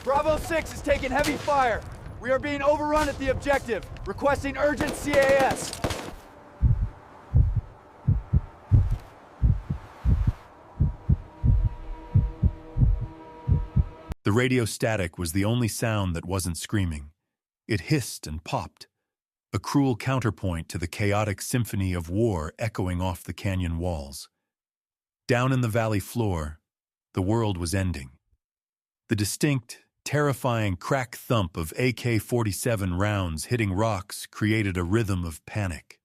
Bravo 6 is taking heavy fire. We are being overrun at the objective. Requesting urgent CAS. The radio static was the only sound that wasn't screaming. It hissed and popped, a cruel counterpoint to the chaotic symphony of war echoing off the canyon walls. Down in the valley floor, the world was ending. The distinct, terrifying crack thump of AK-47 rounds hitting rocks created a rhythm of panic.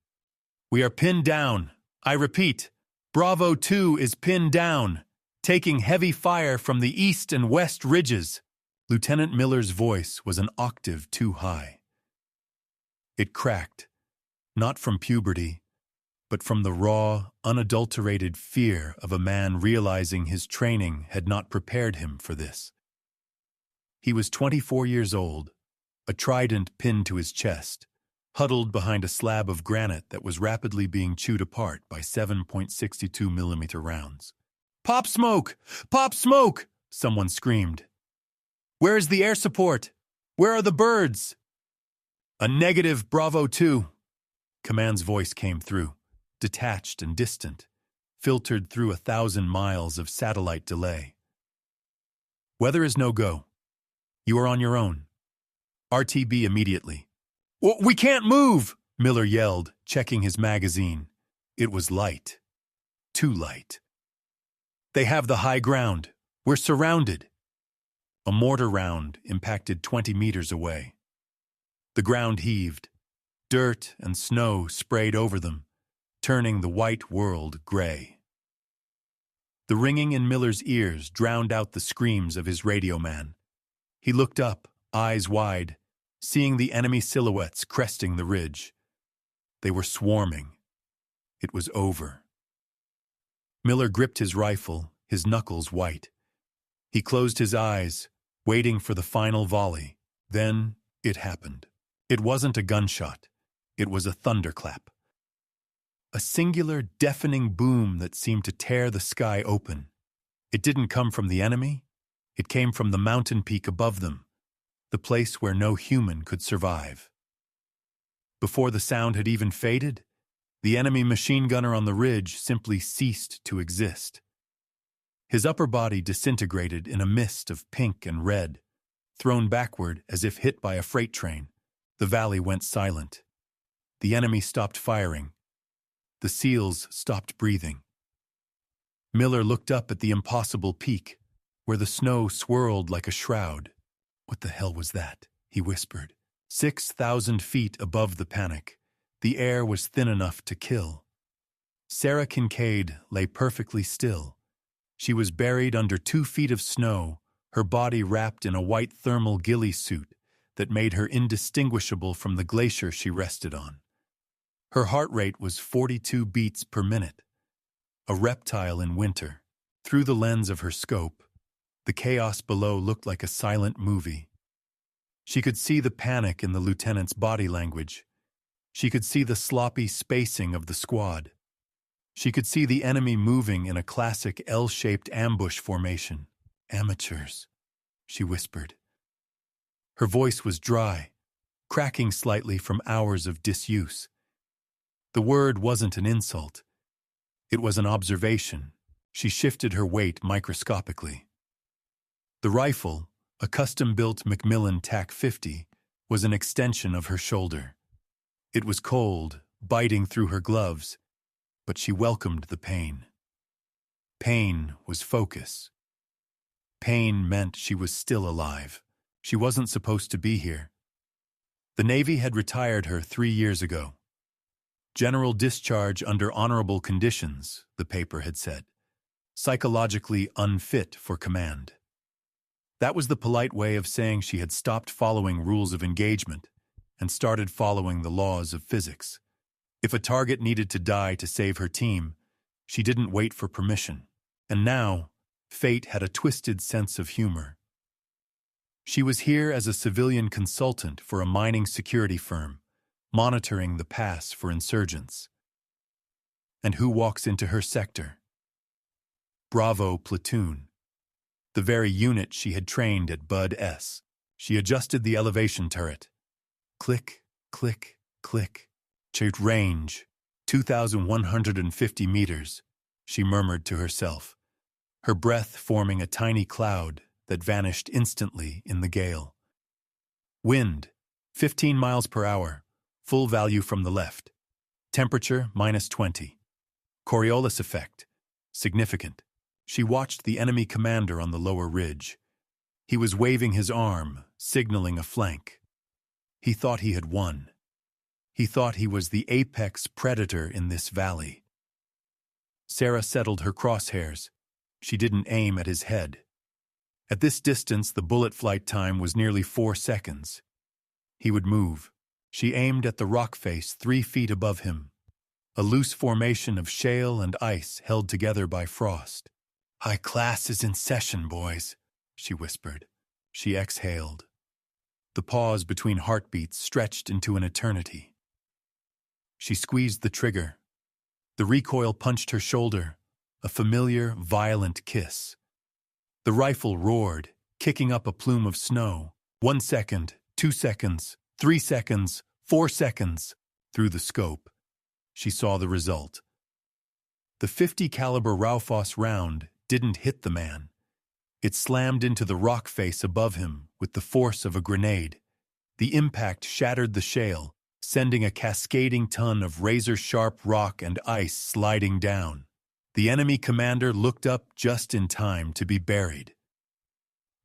"We are pinned down. I repeat, Bravo 2 is pinned down, taking heavy fire from the east and west ridges." Lieutenant Miller's voice was an octave too high. It cracked, not from puberty, but from the raw, unadulterated fear of a man realizing his training had not prepared him for this. He was 24 years old, a trident pinned to his chest, huddled behind a slab of granite that was rapidly being chewed apart by 7.62 millimeter rounds. "Pop smoke! Pop smoke!" someone screamed. "Where is the air support? Where are the birds?" "A negative, Bravo 2. Command's voice came through, detached and distant, filtered through 1,000 miles of satellite delay. "Weather is no go. You are on your own. RTB immediately." "We can't move!" Miller yelled, checking his magazine. It was light. Too light. "They have the high ground. We're surrounded." A mortar round impacted 20 meters away. The ground heaved. Dirt and snow sprayed over them, turning the white world gray. The ringing in Miller's ears drowned out the screams of his radio man. He looked up, eyes wide, seeing the enemy silhouettes cresting the ridge. They were swarming. It was over. Miller gripped his rifle, his knuckles white. He closed his eyes, waiting for the final volley. Then it happened. It wasn't a gunshot. It was a thunderclap. A singular, deafening boom that seemed to tear the sky open. It didn't come from the enemy. It came from the mountain peak above them, the place where no human could survive. Before the sound had even faded, the enemy machine gunner on the ridge simply ceased to exist. His upper body disintegrated in a mist of pink and red. Thrown backward as if hit by a freight train, the valley went silent. The enemy stopped firing. The SEALs stopped breathing. Miller looked up at the impossible peak, where the snow swirled like a shroud. "What the hell was that?" he whispered. 6,000 feet above the panic, the air was thin enough to kill. Sarah Kincaid lay perfectly still. She was buried under 2 feet of snow, her body wrapped in a white thermal ghillie suit that made her indistinguishable from the glacier she rested on. Her heart rate was 42 beats per minute. A reptile in winter. Through the lens of her scope, the chaos below looked like a silent movie. She could see the panic in the lieutenant's body language. She could see the sloppy spacing of the squad. She could see the enemy moving in a classic L-shaped ambush formation. "Amateurs," she whispered. Her voice was dry, cracking slightly from hours of disuse. The word wasn't an insult. It was an observation. She shifted her weight microscopically. The rifle, a custom-built Macmillan TAC-50, was an extension of her shoulder. It was cold, biting through her gloves, but she welcomed the pain. Pain was focus. Pain meant she was still alive. She wasn't supposed to be here. The Navy had retired her 3 years ago. General discharge under honorable conditions, the paper had said. Psychologically unfit for command. That was the polite way of saying she had stopped following rules of engagement and started following the laws of physics. If a target needed to die to save her team, she didn't wait for permission. And now, fate had a twisted sense of humor. She was here as a civilian consultant for a mining security firm, monitoring the pass for insurgents. And who walks into her sector? Bravo platoon. the very unit she had trained at Bud S. She adjusted the elevation turret. Click, click, click. Chart range, 2,150 meters, she murmured to herself, her breath forming a tiny cloud that vanished instantly in the gale. Wind, 15 miles per hour, full value from the left. Temperature, -20. Coriolis effect, significant. She watched the enemy commander on the lower ridge. He was waving his arm, signaling a flank. He thought he had won. He thought he was the apex predator in this valley. Sarah settled her crosshairs. She didn't aim at his head. At this distance, the bullet flight time was nearly 4 seconds. He would move. She aimed at the rock face 3 feet above him, a loose formation of shale and ice held together by frost. "High class is in session, boys," she whispered. She exhaled. The pause between heartbeats stretched into an eternity. She squeezed the trigger. The recoil punched her shoulder, a familiar, violent kiss. The rifle roared, kicking up a plume of snow. 1 second, 2 seconds, 3 seconds, 4 seconds. Through the scope, she saw the result. The .50 caliber Raufoss round didn't hit the man. It slammed into the rock face above him with the force of a grenade. The impact shattered the shale, sending a cascading ton of razor-sharp rock and ice sliding down. The enemy commander looked up just in time to be buried.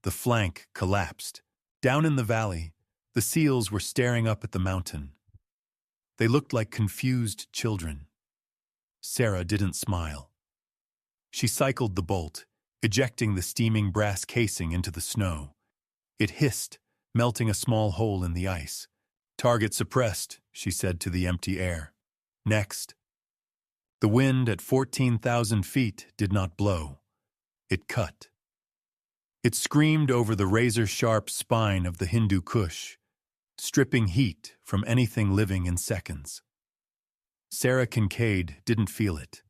The flank collapsed. Down in the valley, the SEALs were staring up at the mountain. They looked like confused children. Sarah didn't smile. She cycled the bolt, ejecting the steaming brass casing into the snow. It hissed, melting a small hole in the ice. "Target suppressed," she said to the empty air. "Next." The wind at 14,000 feet did not blow. It cut. It screamed over the razor-sharp spine of the Hindu Kush, stripping heat from anything living in seconds. Sarah Kincaid didn't feel it.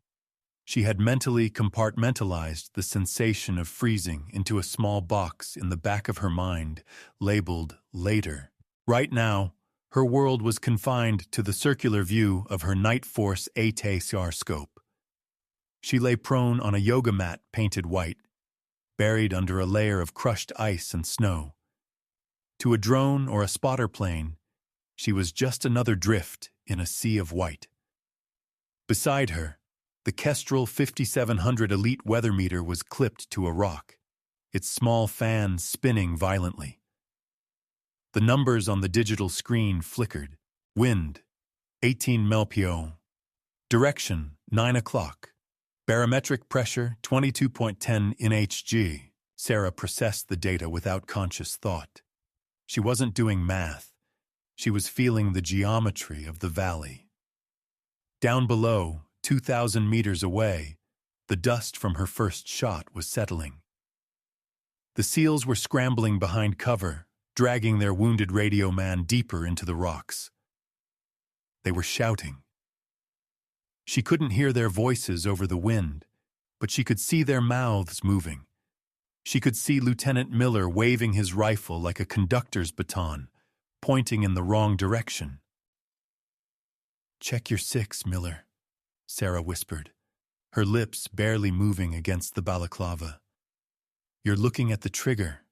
She had mentally compartmentalized the sensation of freezing into a small box in the back of her mind, labeled later. Right now, her world was confined to the circular view of her Night Force ATSR scope. She lay prone on a yoga mat painted white, buried under a layer of crushed ice and snow. To a drone or a spotter plane, she was just another drift in a sea of white. Beside her, the Kestrel 5700 Elite weather meter was clipped to a rock, its small fan spinning violently. The numbers on the digital screen flickered. Wind, 18 mph. Direction, 9 o'clock. Barometric pressure, 22.10 nhg. Sarah processed the data without conscious thought. She wasn't doing math. She was feeling the geometry of the valley. Down below, 2,000 meters away, the dust from her first shot was settling. The SEALs were scrambling behind cover, dragging their wounded radio man deeper into the rocks. They were shouting. She couldn't hear their voices over the wind, but she could see their mouths moving. She could see Lieutenant Miller waving his rifle like a conductor's baton, pointing in the wrong direction. "Check your 6, Miller," Sarah whispered, her lips barely moving against the balaclava. "You're looking at the trigger,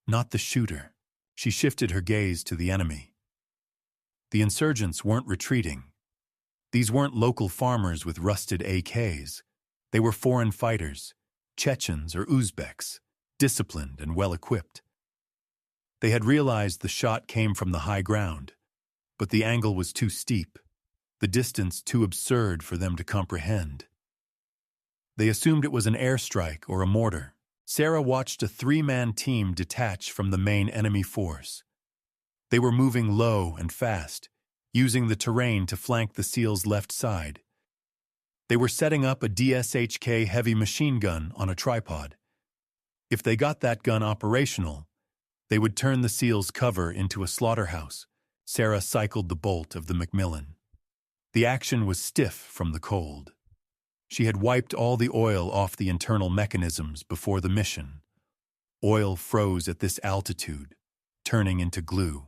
not the shooter." She shifted her gaze to the enemy. The insurgents weren't retreating. These weren't local farmers with rusted AKs. They were foreign fighters, Chechens or Uzbeks, disciplined and well-equipped. They had realized the shot came from the high ground, but the angle was too steep, the distance too absurd for them to comprehend. They assumed it was an airstrike or a mortar. Sarah watched a 3-man team detach from the main enemy force. They were moving low and fast, using the terrain to flank the SEALs' left side. They were setting up a DSHK heavy machine gun on a tripod. If they got that gun operational, they would turn the SEALs' cover into a slaughterhouse. Sarah cycled the bolt of the Macmillan. The action was stiff from the cold. She had wiped all the oil off the internal mechanisms before the mission. Oil froze at this altitude, turning into glue.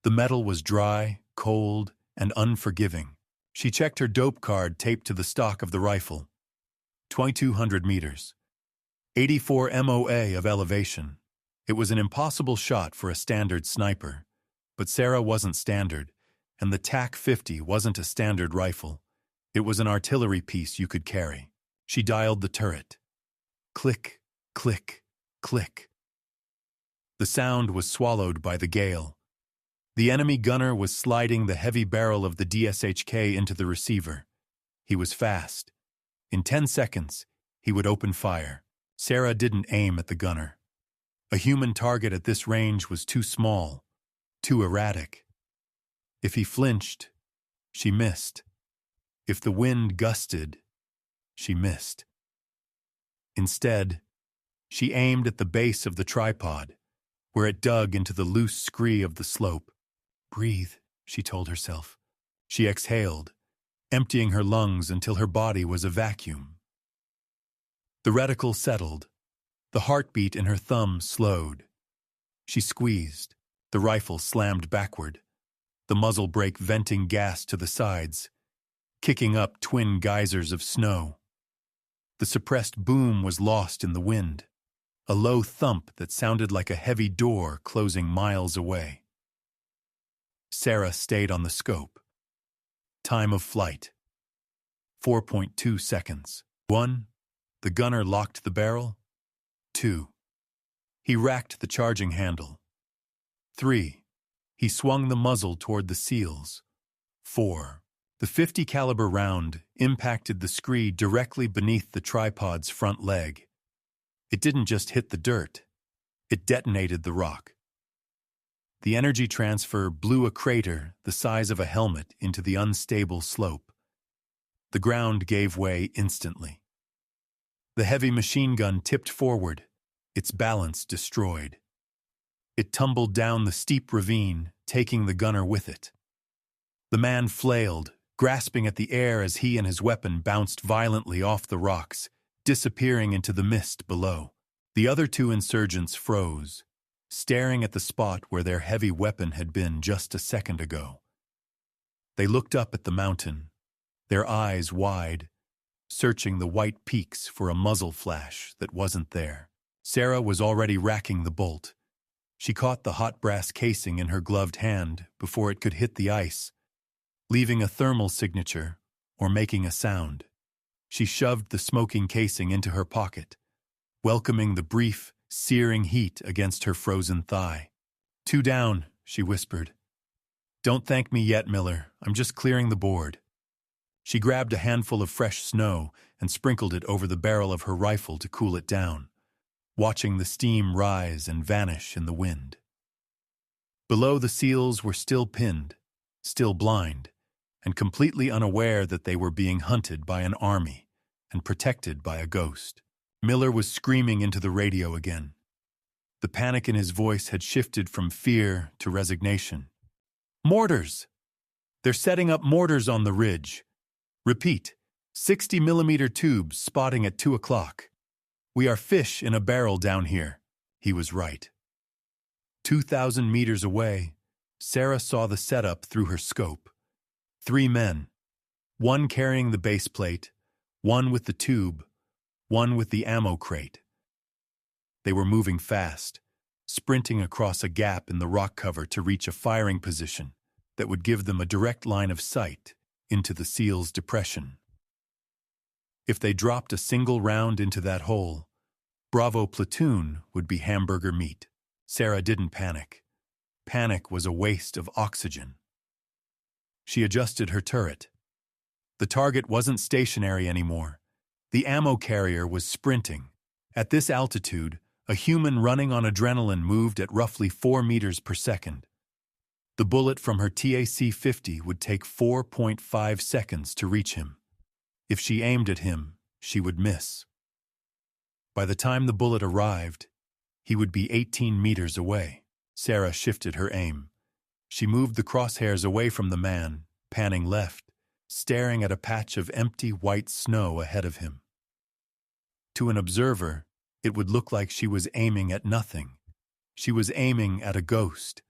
The metal was dry, cold, and unforgiving. She checked her dope card taped to the stock of the rifle. 2,200 meters. 84 MOA of elevation. It was an impossible shot for a standard sniper. But Sarah wasn't standard, and the TAC-50 wasn't a standard rifle. It was an artillery piece you could carry. She dialed the turret. Click, click, click. The sound was swallowed by the gale. The enemy gunner was sliding the heavy barrel of the DSHK into the receiver. He was fast. In 10 seconds, he would open fire. Sarah didn't aim at the gunner. A human target at this range was too small, too erratic. If he flinched, she missed. If the wind gusted, she missed. Instead, she aimed at the base of the tripod, where it dug into the loose scree of the slope. Breathe, she told herself. She exhaled, emptying her lungs until her body was a vacuum. The reticle settled. The heartbeat in her thumb slowed. She squeezed. The rifle slammed backward, the muzzle brake venting gas to the sides, kicking up twin geysers of snow. The suppressed boom was lost in the wind, a low thump that sounded like a heavy door closing miles away. Sarah stayed on the scope. Time of flight. 4.2 seconds. 1. The gunner locked the barrel. 2. He racked the charging handle. 3. He swung the muzzle toward the seals. 4. The .50 caliber round impacted the scree directly beneath the tripod's front leg. It didn't just hit the dirt. It detonated the rock. The energy transfer blew a crater the size of a helmet into the unstable slope. The ground gave way instantly. The heavy machine gun tipped forward, its balance destroyed. It tumbled down the steep ravine, taking the gunner with it. The man flailed, grasping at the air as he and his weapon bounced violently off the rocks, disappearing into the mist below. The other two insurgents froze, staring at the spot where their heavy weapon had been just a second ago. They looked up at the mountain, their eyes wide, searching the white peaks for a muzzle flash that wasn't there. Sarah was already racking the bolt. She caught the hot brass casing in her gloved hand before it could hit the ice, leaving a thermal signature or making a sound. She shoved the smoking casing into her pocket, welcoming the brief, searing heat against her frozen thigh. 2 down, she whispered. Don't thank me yet, Miller. I'm just clearing the board. She grabbed a handful of fresh snow and sprinkled it over the barrel of her rifle to cool it down, watching the steam rise and vanish in the wind. Below, the seals were still pinned, still blind, and completely unaware that they were being hunted by an army and protected by a ghost. Miller was screaming into the radio again. The panic in his voice had shifted from fear to resignation. Mortars! They're setting up mortars on the ridge. Repeat, 60-millimeter tubes spotting at 2 o'clock. We are fish in a barrel down here. He was right. 2,000 meters away, Sarah saw the setup through her scope. 3 men, one carrying the base plate, one with the tube, one with the ammo crate. They were moving fast, sprinting across a gap in the rock cover to reach a firing position that would give them a direct line of sight into the SEAL's depression. If they dropped a single round into that hole, Bravo platoon would be hamburger meat. Sarah didn't panic. Panic was a waste of oxygen. She adjusted her turret. The target wasn't stationary anymore. The ammo carrier was sprinting. At this altitude, a human running on adrenaline moved at roughly 4 meters per second. The bullet from her TAC-50 would take 4.5 seconds to reach him. If she aimed at him, she would miss. By the time the bullet arrived, he would be 18 meters away. Sarah shifted her aim. She moved the crosshairs away from the man, panning left, staring at a patch of empty white snow ahead of him. To an observer, It would look like she was aiming at nothing. She was aiming at a ghost.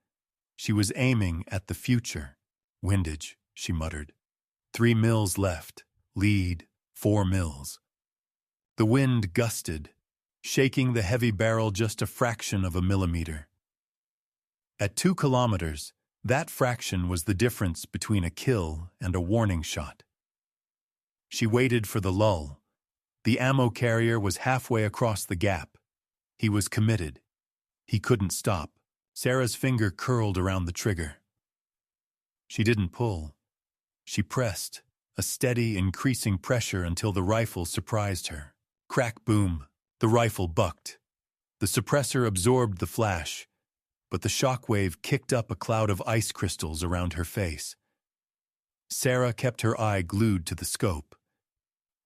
She was aiming at the future. Windage, she muttered. 3 mils left. Lead, 4 mils. The wind gusted, shaking the heavy barrel just a fraction of a millimeter. At 2 kilometers, that fraction was the difference between a kill and a warning shot. She waited for the lull. The ammo carrier was halfway across the gap. He was committed. He couldn't stop. Sarah's finger curled around the trigger. She didn't pull. She pressed, a steady, increasing pressure until the rifle surprised her. Crack, boom. The rifle bucked. The suppressor absorbed the flash, but the shockwave kicked up a cloud of ice crystals around her face. Sarah kept her eye glued to the scope.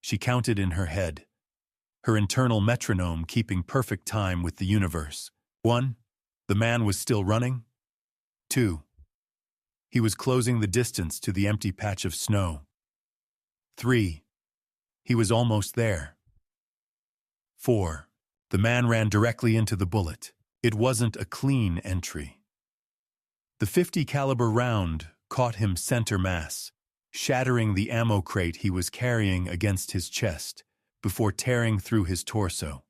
She counted in her head, her internal metronome keeping perfect time with the universe. 1. The man was still running. 2. He was closing the distance to the empty patch of snow. 3. He was almost there. 4. The man ran directly into the bullet. It wasn't a clean entry. The .50 caliber round caught him center mass, shattering the ammo crate he was carrying against his chest before tearing through his torso.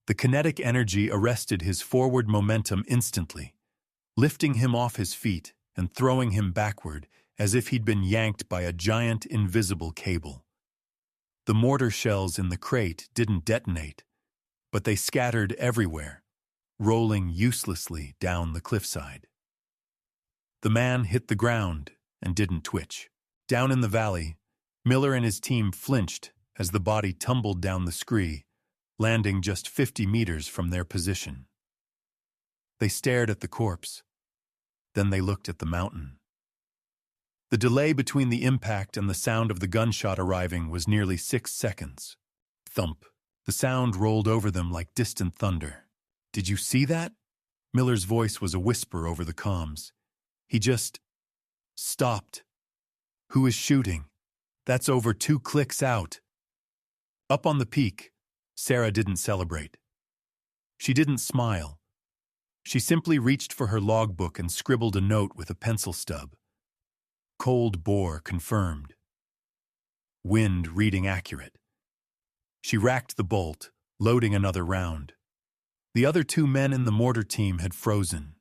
The kinetic energy arrested his forward momentum instantly, lifting him off his feet and throwing him backward as if he'd been yanked by a giant invisible cable. The mortar shells in the crate didn't detonate, but they scattered everywhere, rolling uselessly down the cliffside. The man hit the ground and didn't twitch. Down in the valley, Miller and his team flinched as the body tumbled down the scree, landing just 50 meters from their position. They stared at the corpse. Then they looked at the mountain. The delay between the impact and the sound of the gunshot arriving was nearly 6 seconds. Thump. The sound rolled over them like distant thunder. "Did you see that?" Miller's voice was a whisper over the comms. He just stopped. "Who is shooting? That's over 2 clicks out." Up on the peak, Sarah didn't celebrate. She didn't smile. She simply reached for her logbook and scribbled a note with a pencil stub. Cold bore confirmed. Wind reading accurate. She racked the bolt, loading another round. The other 2 men in the mortar team had frozen,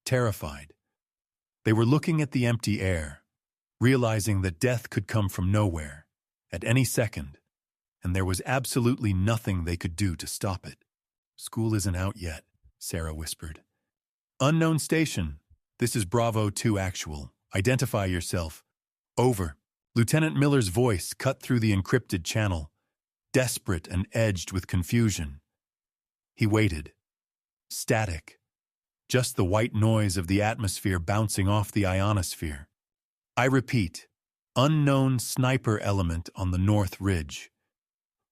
terrified. They were looking at the empty air, realizing that death could come from nowhere, at any second, and there was absolutely nothing they could do to stop it. "School isn't out yet," Sarah whispered. "Unknown station. This is Bravo 2 Actual. Identify yourself." "Over." Lieutenant Miller's voice cut through the encrypted channel, desperate and edged with confusion. He waited. Static. Just the white noise of the atmosphere bouncing off the ionosphere. "I repeat, unknown sniper element on the North Ridge.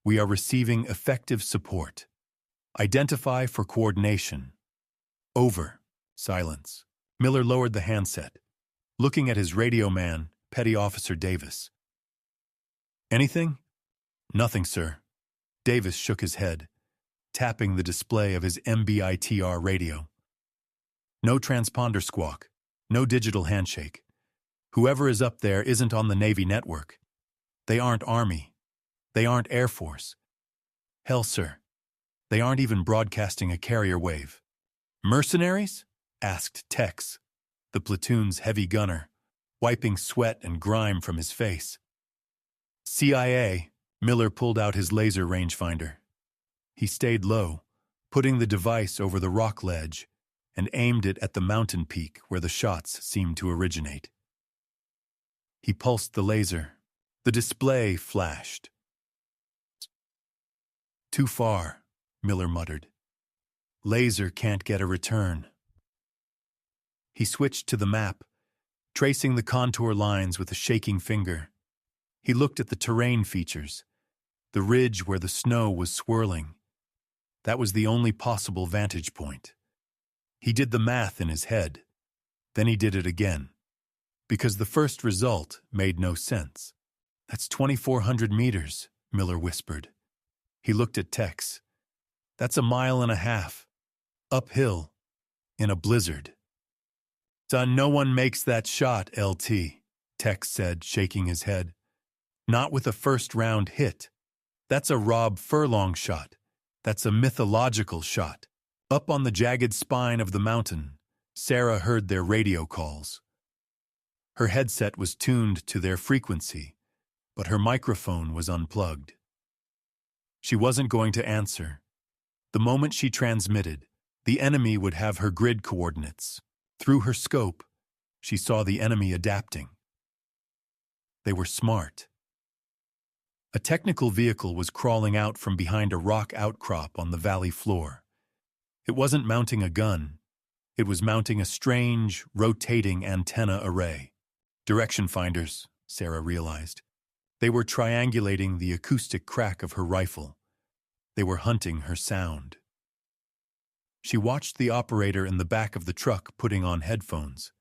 We are receiving effective support. Identify for coordination." "Over." Silence. Miller lowered the handset, looking at his radio man, Petty Officer Davis. "Anything?" "Nothing, sir." Davis shook his head, tapping the display of his MBITR radio. "No transponder squawk, no digital handshake. Whoever is up there isn't on the Navy network. They aren't Army. They aren't Air Force. Hell, sir, they aren't even broadcasting a carrier wave." "Mercenaries?" asked Tex, the platoon's heavy gunner, wiping sweat and grime from his face. "CIA." Miller pulled out his laser rangefinder. He stayed low, putting the device over the rock ledge, and aimed it at the mountain peak where the shots seemed to originate. He pulsed the laser. The display flashed. "Too far," Miller muttered. "Laser can't get a return." He switched to the map, tracing the contour lines with a shaking finger. He looked at the terrain features, the ridge where the snow was swirling. That was the only possible vantage point. He did the math in his head. Then he did it again, because the first result made no sense. "That's 2,400 meters, Miller whispered. He looked at Tex. That's a mile and a half. Uphill. In a blizzard. Son, no one makes that shot, LT, Tex said, shaking his head. Not with a first-round hit. That's a Rob Furlong shot. That's a mythological shot. Up on the jagged spine of the mountain, Sarah heard their radio calls. Her headset was tuned to their frequency, but her microphone was unplugged. She wasn't going to answer. The moment she transmitted, the enemy would have her grid coordinates. Through her scope, she saw the enemy adapting. They were smart. A technical vehicle was crawling out from behind a rock outcrop on the valley floor. It wasn't mounting a gun. It was mounting a strange, rotating antenna array. Direction finders, Sarah realized. They were triangulating the acoustic crack of her rifle. They were hunting her sound. She watched the operator in the back of the truck putting on headphones.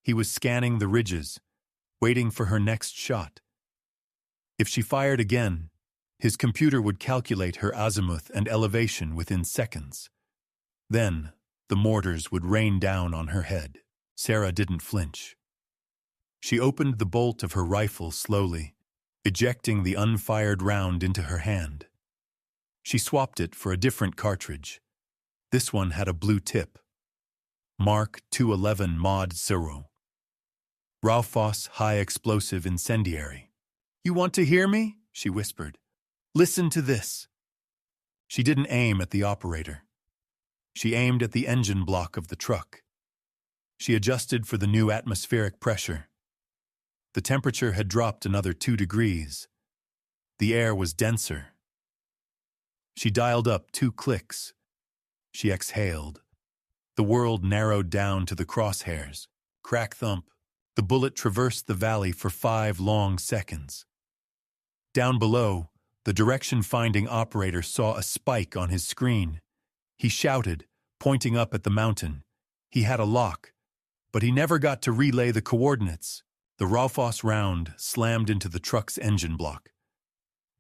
He was scanning the ridges, waiting for her next shot. If she fired again, his computer would calculate her azimuth and elevation within seconds. Then, the mortars would rain down on her head. Sarah didn't flinch. She opened the bolt of her rifle slowly, ejecting the unfired round into her hand. She swapped it for a different cartridge. This one had a blue tip. Mark 211 Mod 0. Raufoss High Explosive Incendiary. You want to hear me? She whispered. Listen to this. She didn't aim at the operator. She aimed at the engine block of the truck. She adjusted for the new atmospheric pressure. The temperature had dropped another 2 degrees. The air was denser. She dialed up 2 clicks. She exhaled. The world narrowed down to the crosshairs. Crack thump. The bullet traversed the valley for 5 long seconds. Down below, the direction-finding operator saw a spike on his screen. He shouted, pointing up at the mountain. He had a lock, but he never got to relay the coordinates. The Raufoss round slammed into the truck's engine block.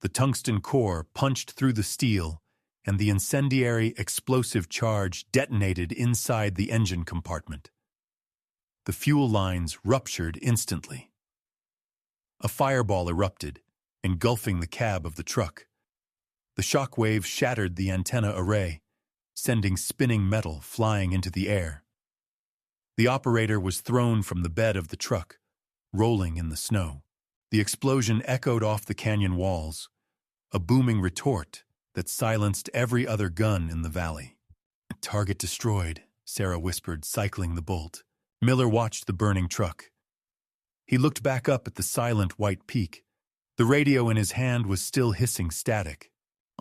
The tungsten core punched through the steel, and the incendiary explosive charge detonated inside the engine compartment. The fuel lines ruptured instantly. A fireball erupted, engulfing the cab of the truck. The shock wave shattered the antenna array, sending spinning metal flying into the air. The operator was thrown from the bed of the truck, rolling in the snow. The explosion echoed off the canyon walls, a booming retort that silenced every other gun in the valley. Target destroyed, Sarah whispered, cycling the bolt. Miller watched the burning truck. He looked back up at the silent white peak. The radio in his hand was still hissing static.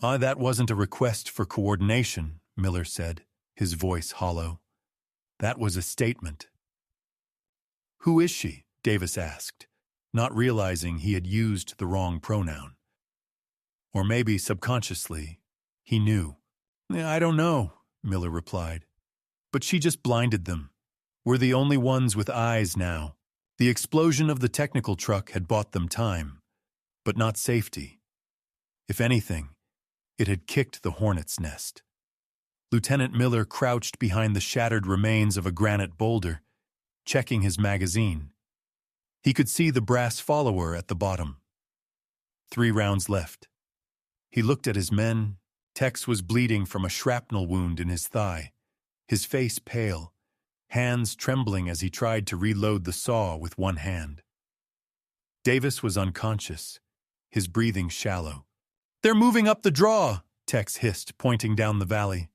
That wasn't a request for coordination, Miller said, his voice hollow. That was a statement. Who is she? Davis asked, not realizing he had used the wrong pronoun. Or maybe subconsciously, he knew. I don't know, Miller replied. But she just blinded them. We're the only ones with eyes now. The explosion of the technical truck had bought them time, but not safety. If anything, it had kicked the hornet's nest. Lieutenant Miller crouched behind the shattered remains of a granite boulder, checking his magazine. He could see the brass follower at the bottom. 3 rounds left. He looked at his men. Tex was bleeding from a shrapnel wound in his thigh, his face pale, hands trembling as he tried to reload the saw with one hand. Davis was unconscious, his breathing shallow. They're moving up the draw, Tex hissed, pointing down the valley.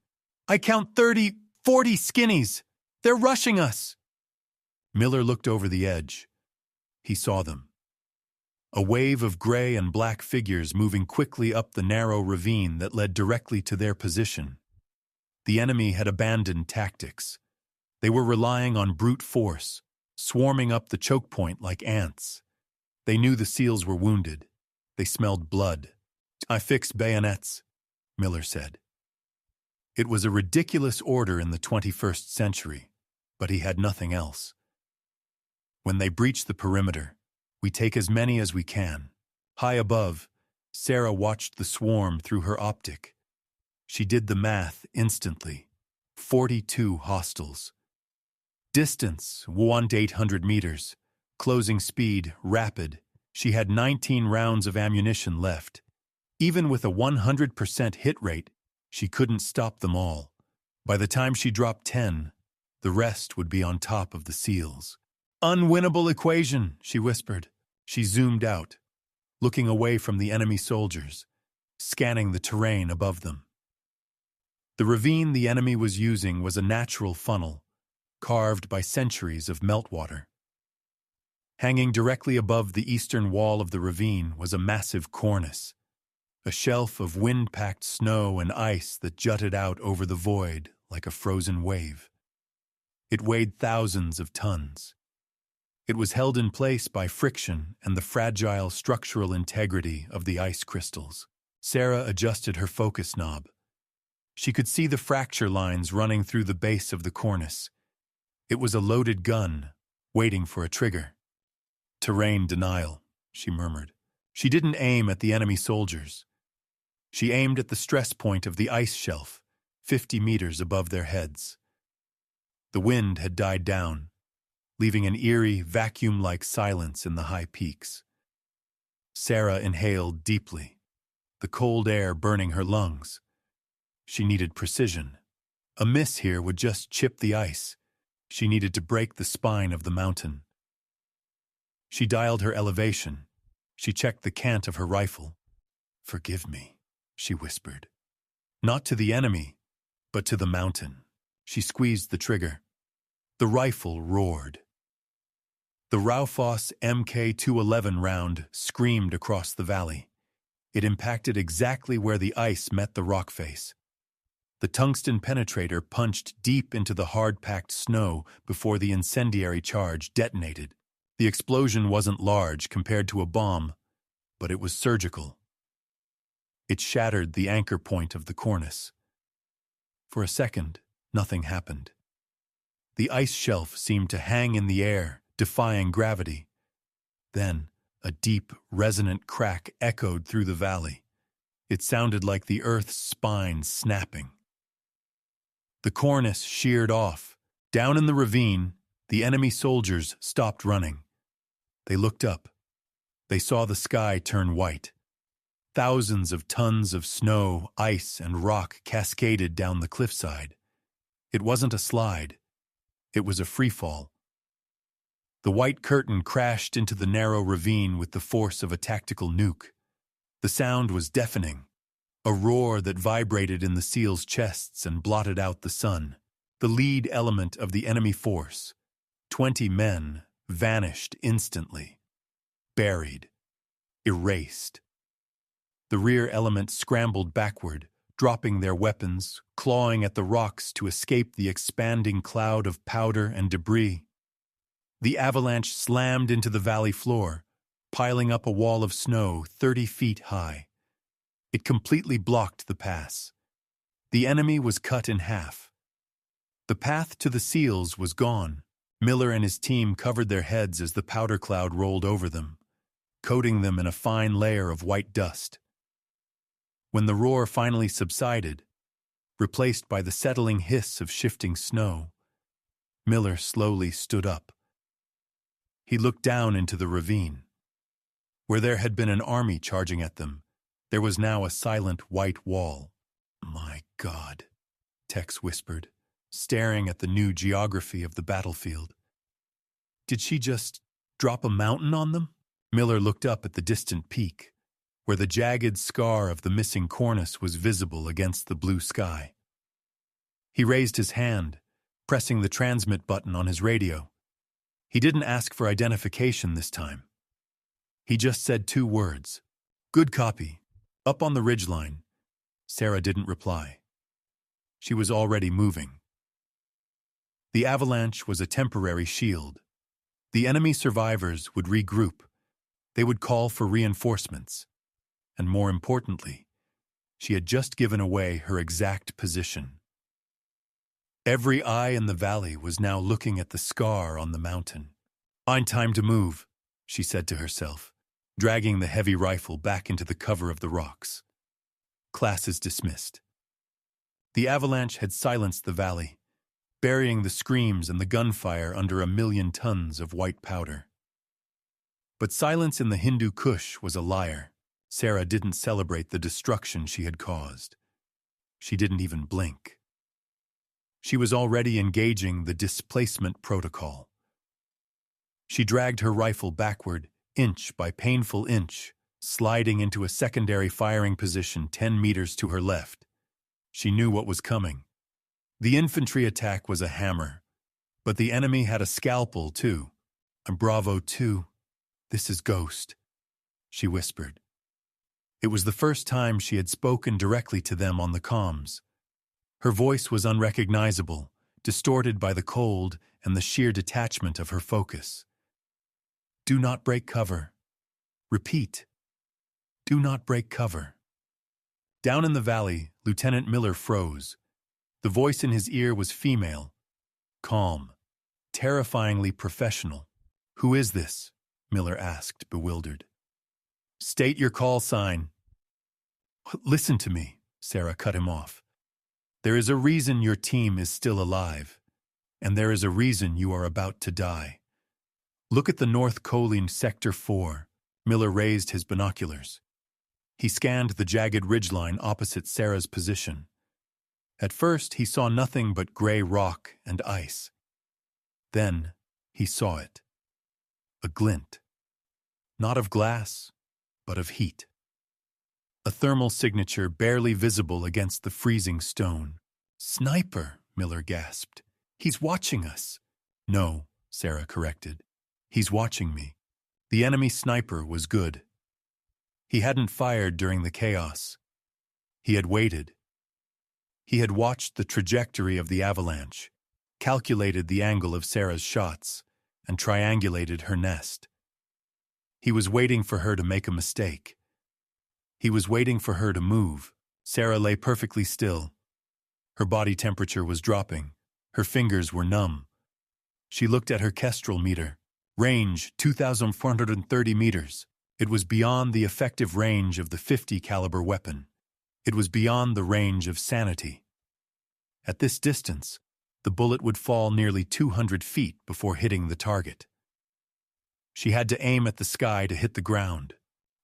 I count 30, 40 skinnies. They're rushing us. Miller looked over the edge. He saw them. A wave of gray and black figures moving quickly up the narrow ravine that led directly to their position. The enemy had abandoned tactics. They were relying on brute force, swarming up the choke point like ants. They knew the SEALs were wounded. They smelled blood. I fixed bayonets, Miller said. It was a ridiculous order in the 21st century, but he had nothing else. When they breach the perimeter, we take as many as we can. High above, Sarah watched the swarm through her optic. She did the math instantly. 42 hostiles. Distance, 800 meters. Closing speed, rapid. She had 19 rounds of ammunition left. Even with a 100% hit rate, she couldn't stop them all. By the time she dropped 10, the rest would be on top of the SEALs. Unwinnable equation, she whispered. She zoomed out, looking away from the enemy soldiers, scanning the terrain above them. The ravine the enemy was using was a natural funnel, carved by centuries of meltwater. Hanging directly above the eastern wall of the ravine was a massive cornice, a shelf of wind-packed snow and ice that jutted out over the void like a frozen wave. It weighed thousands of tons. It was held in place by friction and the fragile structural integrity of the ice crystals. Sarah adjusted her focus knob. She could see the fracture lines running through the base of the cornice. It was a loaded gun, waiting for a trigger. Terrain denial, she murmured. She didn't aim at the enemy soldiers. She aimed at the stress point of the ice shelf, 50 meters above their heads. The wind had died down, leaving an eerie, vacuum-like silence in the high peaks. Sarah inhaled deeply, the cold air burning her lungs. She needed precision. A miss here would just chip the ice. She needed to break the spine of the mountain. She dialed her elevation. She checked the cant of her rifle. "Forgive me," she whispered. Not to the enemy, but to the mountain. She squeezed the trigger. The rifle roared. The Raufoss MK211 round screamed across the valley. It impacted exactly where the ice met the rock face. The tungsten penetrator punched deep into the hard-packed snow before the incendiary charge detonated. The explosion wasn't large compared to a bomb, but it was surgical. It shattered the anchor point of the cornice. For a second, nothing happened. The ice shelf seemed to hang in the air, defying gravity. Then, a deep, resonant crack echoed through the valley. It sounded like the earth's spine snapping. The cornice sheared off. Down in the ravine, the enemy soldiers stopped running. They looked up. They saw the sky turn white. Thousands of tons of snow, ice, and rock cascaded down the cliffside. It wasn't a slide. It was a freefall. The white curtain crashed into the narrow ravine with the force of a tactical nuke. The sound was deafening, a roar that vibrated in the SEALs' chests and blotted out the sun. The lead element of the enemy force, 20 men, vanished instantly. Buried. Erased. The rear element scrambled backward, dropping their weapons, clawing at the rocks to escape the expanding cloud of powder and debris. The avalanche slammed into the valley floor, piling up a wall of snow 30 feet high. It completely blocked the pass. The enemy was cut in half. The path to the SEALs was gone. Miller and his team covered their heads as the powder cloud rolled over them, coating them in a fine layer of white dust. When the roar finally subsided, replaced by the settling hiss of shifting snow, Miller slowly stood up. He looked down into the ravine. Where there had been an army charging at them, there was now a silent white wall. "My God," Tex whispered, staring at the new geography of the battlefield. "Did she just drop a mountain on them?" Miller looked up at the distant peak, where the jagged scar of the missing cornice was visible against the blue sky. He raised his hand, pressing the transmit button on his radio. He didn't ask for identification this time. He just said 2 words. "Good copy. Up on the ridgeline." Sarah didn't reply. She was already moving. The avalanche was a temporary shield. The enemy survivors would regroup. They would call for reinforcements. And more importantly, she had just given away her exact position. Every eye in the valley was now looking at the scar on the mountain. "Fine time to move," she said to herself, dragging the heavy rifle back into the cover of the rocks. Class is dismissed. The avalanche had silenced the valley, burying the screams and the gunfire under 1,000,000 tons of white powder. But silence in the Hindu Kush was a liar. Sarah didn't celebrate the destruction she had caused. She didn't even blink. She was already engaging the displacement protocol. She dragged her rifle backward, inch by painful inch, sliding into a secondary firing position 10 meters to her left. She knew what was coming. The infantry attack was a hammer, but the enemy had a scalpel, too. "I'm Bravo 2. This is Ghost," she whispered. It was the first time she had spoken directly to them on the comms. Her voice was unrecognizable, distorted by the cold and the sheer detachment of her focus. "Do not break cover. Repeat. Do not break cover." Down in the valley, Lieutenant Miller froze. The voice in his ear was female, calm, terrifyingly professional. "Who is this?" Miller asked, bewildered. "State your call sign." "Listen to me," Sarah cut him off. "There is a reason your team is still alive, and there is a reason you are about to die. Look at the North Choline Sector 4. Miller raised his binoculars. He scanned the jagged ridgeline opposite Sarah's position. At first, he saw nothing but gray rock and ice. Then, he saw it. A glint. Not of glass, but of heat. A thermal signature barely visible against the freezing stone. "Sniper," Miller gasped. "He's watching us." "No," Sarah corrected. "He's watching me." The enemy sniper was good. He hadn't fired during the chaos. He had waited. He had watched the trajectory of the avalanche, calculated the angle of Sarah's shots, and triangulated her nest. He was waiting for her to make a mistake. He was waiting for her to move. Sarah lay perfectly still. Her body temperature was dropping. Her fingers were numb. She looked at her Kestrel meter. Range, 2,430 meters. It was beyond the effective range of the .50 caliber weapon. It was beyond the range of sanity. At this distance, the bullet would fall nearly 200 feet before hitting the target. She had to aim at the sky to hit the ground.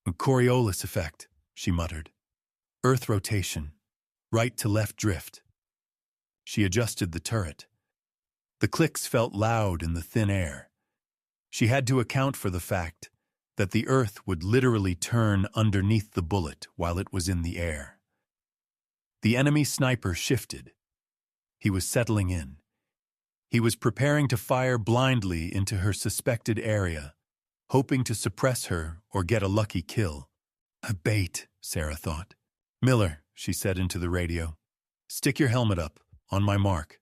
"Coriolis effect," she muttered. "Earth rotation. Right to left drift." She adjusted the turret. The clicks felt loud in the thin air. She had to account for the fact that the Earth would literally turn underneath the bullet while it was in the air. The enemy sniper shifted. He was settling in. He was preparing to fire blindly into her suspected area, hoping to suppress her or get a lucky kill. "A bait," Sarah thought. "Miller," she said into the radio, "stick your helmet up, on my mark."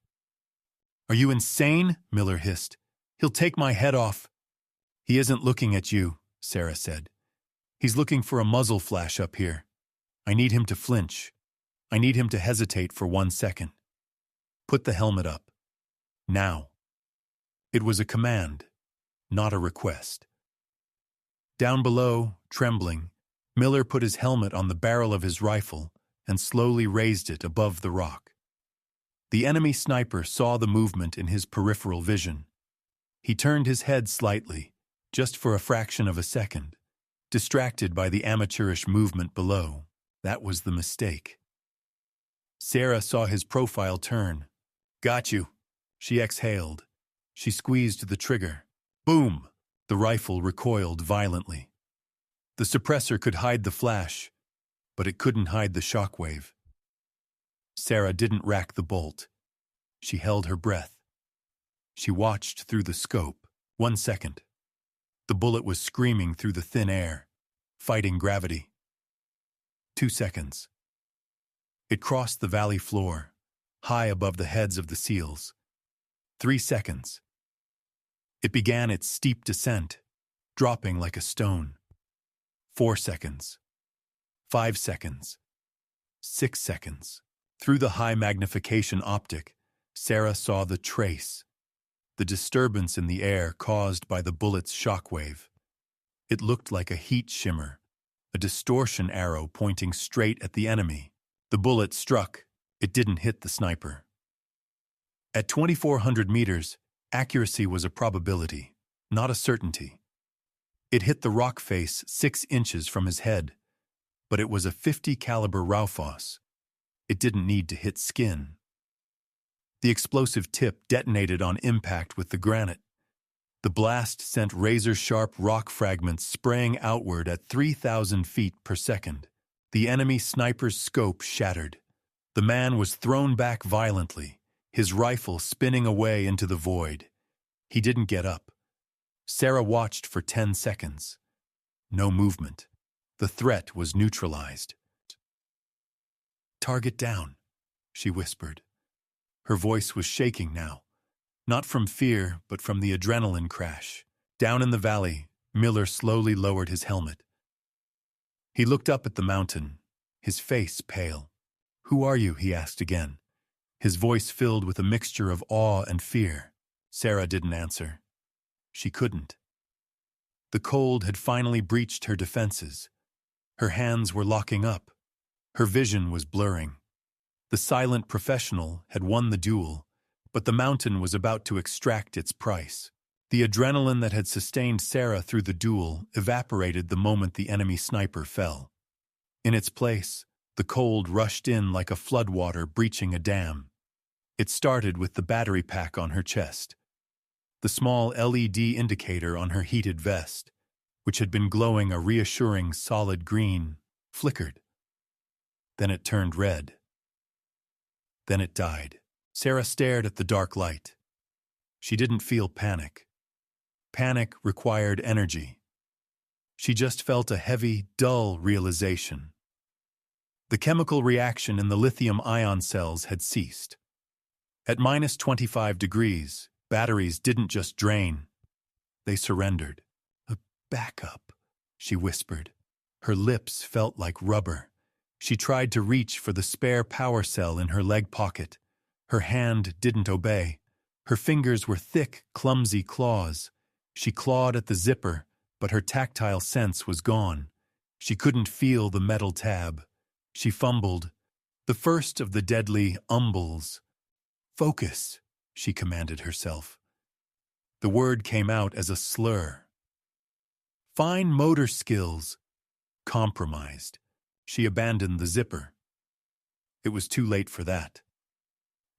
"Are you insane?" Miller hissed. "He'll take my head off." "He isn't looking at you," Sarah said. "He's looking for a muzzle flash up here. I need him to flinch. I need him to hesitate for 1 second. Put the helmet up. Now." It was a command, not a request. Down below, trembling, Miller put his helmet on the barrel of his rifle and slowly raised it above the rock. The enemy sniper saw the movement in his peripheral vision. He turned his head slightly, just for a fraction of a second, distracted by the amateurish movement below. That was the mistake. Sarah saw his profile turn. "Got you." She exhaled. She squeezed the trigger. Boom! The rifle recoiled violently. The suppressor could hide the flash, but it couldn't hide the shockwave. Sarah didn't rack the bolt. She held her breath. She watched through the scope. 1 second. The bullet was screaming through the thin air, fighting gravity. 2 seconds. It crossed the valley floor, high above the heads of the SEALs. 3 seconds. It began its steep descent, dropping like a stone. 4 seconds. 5 seconds. 6 seconds. Through the high magnification optic, Sarah saw the trace, the disturbance in the air caused by the bullet's shockwave. It looked like a heat shimmer, a distortion arrow pointing straight at the enemy. The bullet struck, It didn't hit the sniper. At 2,400 meters, accuracy was a probability, not a certainty. It hit the rock face 6 inches from his head, but it was a .50 caliber Raufoss. It didn't need to hit skin. The explosive tip detonated on impact with the granite. The blast sent razor-sharp rock fragments spraying outward at 3,000 feet per second. The enemy sniper's scope shattered. The man was thrown back violently, his rifle spinning away into the void. He didn't get up. Sarah watched for 10 seconds. No movement. The threat was neutralized. "Target down," she whispered. Her voice was shaking now, not from fear, but from the adrenaline crash. Down in the valley, Miller slowly lowered his helmet. He looked up at the mountain, his face pale. "Who are you?" he asked again, his voice filled with a mixture of awe and fear. Sarah didn't answer. She couldn't. The cold had finally breached her defenses. Her hands were locking up. Her vision was blurring. The silent professional had won the duel, but the mountain was about to extract its price. The adrenaline that had sustained Sarah through the duel evaporated the moment the enemy sniper fell. In its place, the cold rushed in like a floodwater breaching a dam. It started with the battery pack on her chest. The small LED indicator on her heated vest, which had been glowing a reassuring solid green, flickered. Then it turned red. Then it died. Sarah stared at the dark light. She didn't feel panic. Panic required energy. She just felt a heavy, dull realization. The chemical reaction in the lithium-ion cells had ceased. At minus 25 degrees, batteries didn't just drain. They surrendered. "A backup," she whispered. Her lips felt like rubber. She tried to reach for the spare power cell in her leg pocket. Her hand didn't obey. Her fingers were thick, clumsy claws. She clawed at the zipper, but her tactile sense was gone. She couldn't feel the metal tab. She fumbled. The first of the deadly umbles. "Focus," she commanded herself. The word came out as a slur. Fine motor skills. Compromised. She abandoned the zipper. It was too late for that.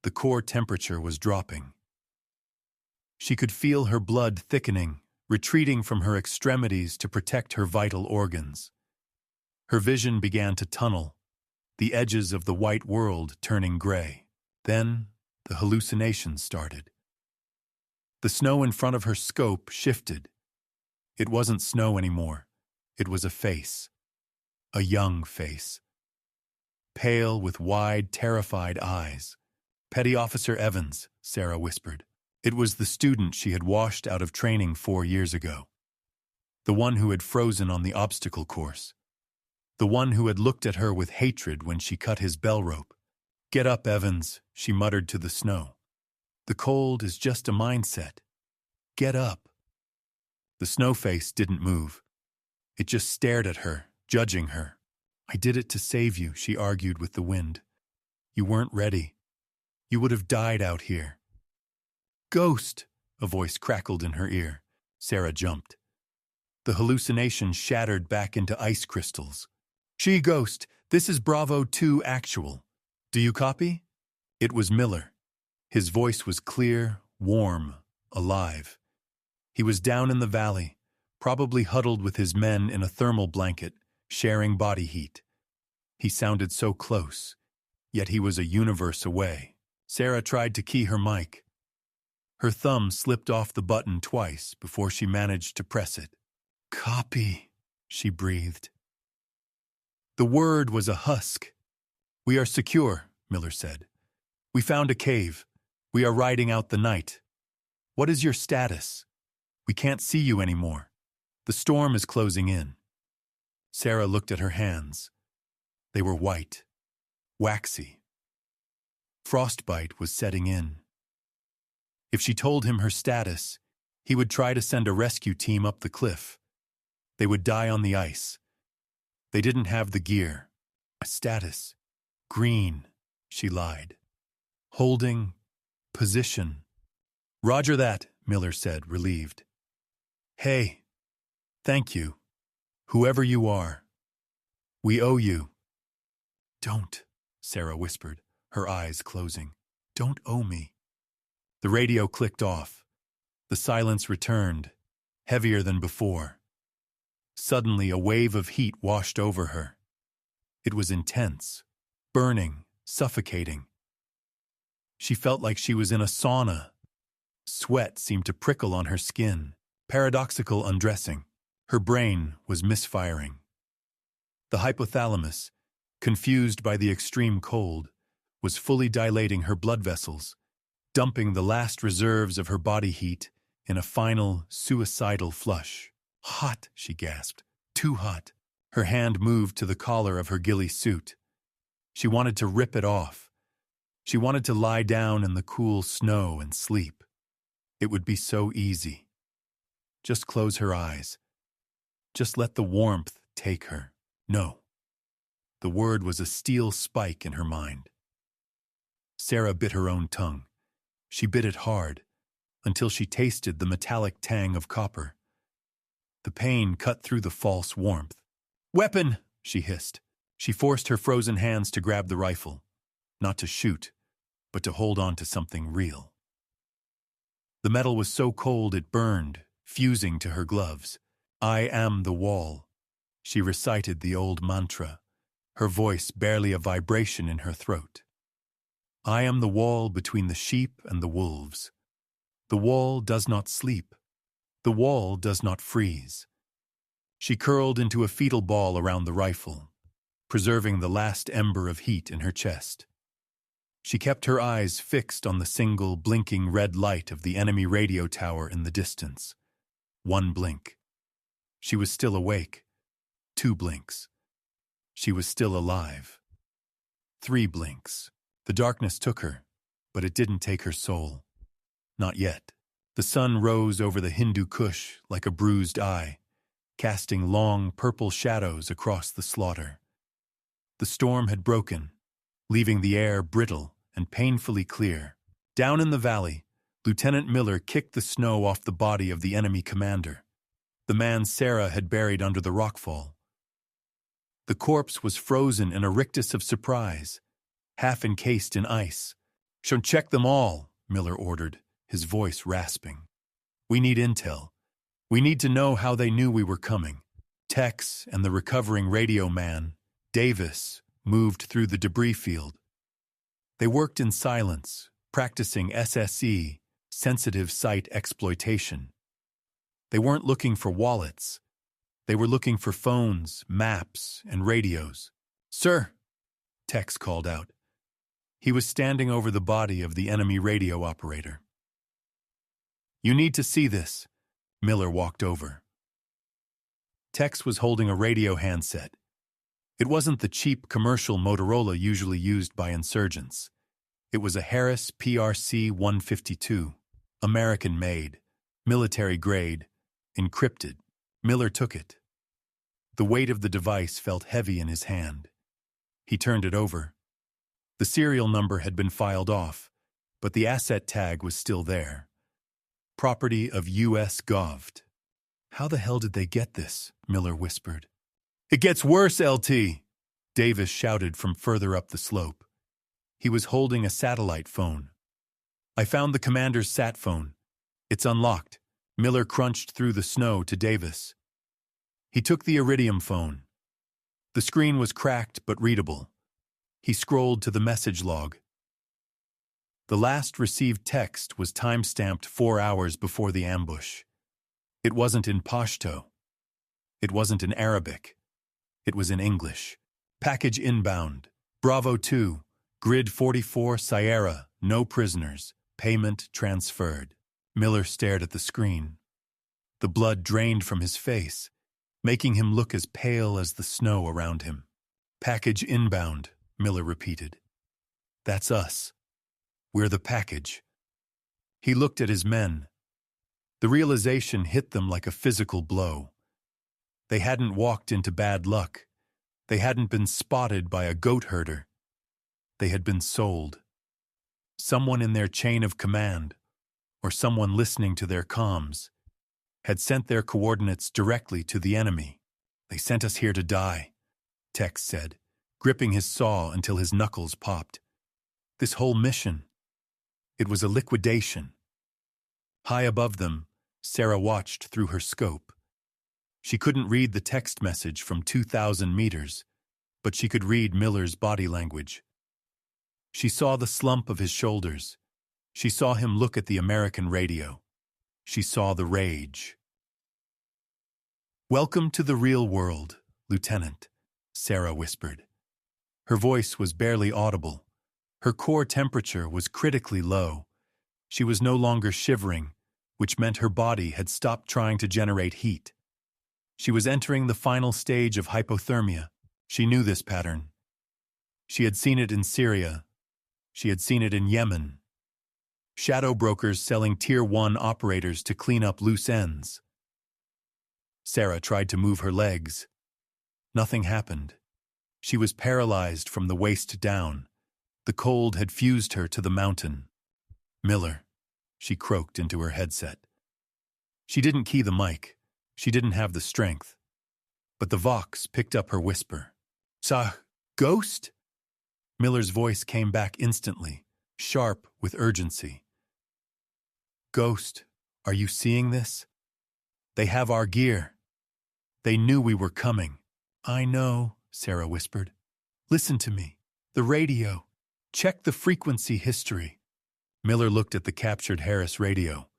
The core temperature was dropping. She could feel her blood thickening, retreating from her extremities to protect her vital organs. Her vision began to tunnel, the edges of the white world turning gray. Then the hallucinations started. The snow in front of her scope shifted. It wasn't snow anymore. It was a face. A young face. Pale with wide, terrified eyes. "Petty Officer Evans," Sarah whispered. It was the student she had washed out of training 4 years ago. The one who had frozen on the obstacle course. The one who had looked at her with hatred when she cut his bell rope. "Get up, Evans," she muttered to the snow. "The cold is just a mindset. Get up." The snow face didn't move. It just stared at her, judging her. "I did it to save you," she argued with the wind. "You weren't ready. You would have died out here." "Ghost!" a voice crackled in her ear. Sarah jumped. The hallucination shattered back into ice crystals. "Ghost, this is Bravo 2 Actual. Do you copy?" It was Miller. His voice was clear, warm, alive. He was down in the valley, probably huddled with his men in a thermal blanket, sharing body heat. He sounded so close, yet he was a universe away. Sarah tried to key her mic. Her thumb slipped off the button twice before she managed to press it. "Copy," she breathed. The word was a husk. "We are secure," Miller said. "We found a cave. We are riding out the night. What is your status? We can't see you anymore. The storm is closing in." Sarah looked at her hands. They were white, waxy. Frostbite was setting in. If she told him her status, he would try to send a rescue team up the cliff. They would die on the ice. They didn't have the gear. A status. Green. she lied. Holding position. Roger that, Miller said, relieved. Hey, thank you. Whoever you are. We owe you. Don't, Sarah whispered, her eyes closing. Don't owe me. The radio clicked off. The silence returned, heavier than before. Suddenly, a wave of heat washed over her. It was intense, burning, suffocating. She felt like she was in a sauna. Sweat seemed to prickle on her skin, paradoxical undressing. Her brain was misfiring. The hypothalamus, confused by the extreme cold, was fully dilating her blood vessels, dumping the last reserves of her body heat in a final, suicidal flush. Hot, she gasped. Too hot. Her hand moved to the collar of her ghillie suit. She wanted to rip it off. She wanted to lie down in the cool snow and sleep. It would be so easy. Just close her eyes. Just let the warmth take her. No. The word was a steel spike in her mind. Sarah bit her own tongue. She bit it hard, until she tasted the metallic tang of copper. The pain cut through the false warmth. Weapon, she hissed. She forced her frozen hands to grab the rifle, not to shoot, but to hold on to something real. The metal was so cold it burned, fusing to her gloves. I am the wall. She recited the old mantra, her voice barely a vibration in her throat. I am the wall between the sheep and the wolves. The wall does not sleep. The wall does not freeze. She curled into a fetal ball around the rifle, preserving the last ember of heat in her chest. She kept her eyes fixed on the single blinking red light of the enemy radio tower in the distance. One blink. She was still awake. 2 blinks. She was still alive. 3 blinks. The darkness took her, but it didn't take her soul. Not yet. The sun rose over the Hindu Kush like a bruised eye, casting long purple shadows across the slaughter. The storm had broken, leaving the air brittle and painfully clear. Down in the valley, Lieutenant Miller kicked the snow off the body of the enemy commander, the man Sarah had buried under the rockfall. The corpse was frozen in a rictus of surprise, half encased in ice. "Should check them all," Miller ordered, his voice rasping. "We need intel. We need to know how they knew we were coming." Tex and the recovering radio man, Davis, moved through the debris field. They worked in silence, practicing SSE, sensitive site exploitation. They weren't looking for wallets. They were looking for phones, maps, and radios. "Sir," Tex called out. He was standing over the body of the enemy radio operator. "You need to see this." Miller walked over. Tex was holding a radio handset. It wasn't the cheap commercial Motorola usually used by insurgents. It was a Harris PRC 152, American-made, military-grade, encrypted. Miller took it. The weight of the device felt heavy in his hand. He turned it over. The serial number had been filed off, but the asset tag was still there. Property of U.S. Gov. "How the hell did they get this?" Miller whispered. "It gets worse, LT!" Davis shouted from further up the slope. He was holding a satellite phone. "I found the commander's sat phone. It's unlocked." Miller crunched through the snow to Davis. He took the Iridium phone. The screen was cracked but readable. He scrolled to the message log. The last received text was time-stamped 4 hours before the ambush. It wasn't in Pashto. It wasn't in Arabic. It was in English. "Package inbound. Bravo 2. Grid 44 Sierra. No prisoners. Payment transferred." Miller stared at the screen. The blood drained from his face, making him look as pale as the snow around him. "Package inbound," Miller repeated. "That's us. We're the package." He looked at his men. The realization hit them like a physical blow. They hadn't walked into bad luck. They hadn't been spotted by a goat herder. They had been sold. Someone in their chain of command, or someone listening to their comms, had sent their coordinates directly to the enemy. "They sent us here to die," Tex said, gripping his saw until his knuckles popped. This whole mission, it was a liquidation. High above them, Sarah watched through her scope. She couldn't read the text message from 2,000 meters, but she could read Miller's body language. She saw the slump of his shoulders. She saw him look at the American radio. She saw the rage. "Welcome to the real world, Lieutenant," Sarah whispered. Her voice was barely audible. Her core temperature was critically low. She was no longer shivering, which meant her body had stopped trying to generate heat. She was entering the final stage of hypothermia. She knew this pattern. She had seen it in Syria. She had seen it in Yemen. Shadow brokers selling Tier 1 operators to clean up loose ends. Sarah tried to move her legs. Nothing happened. She was paralyzed from the waist down. The cold had fused her to the mountain. "Miller," she croaked into her headset. She didn't key the mic. She didn't have the strength. But the Vox picked up her whisper. "Saw ghost?" Miller's voice came back instantly, sharp with urgency. "Ghost, are you seeing this? They have our gear. They knew we were coming." "I know," Sarah whispered. "Listen to me. The radio. Check the frequency history." Miller looked at the captured Harris radio.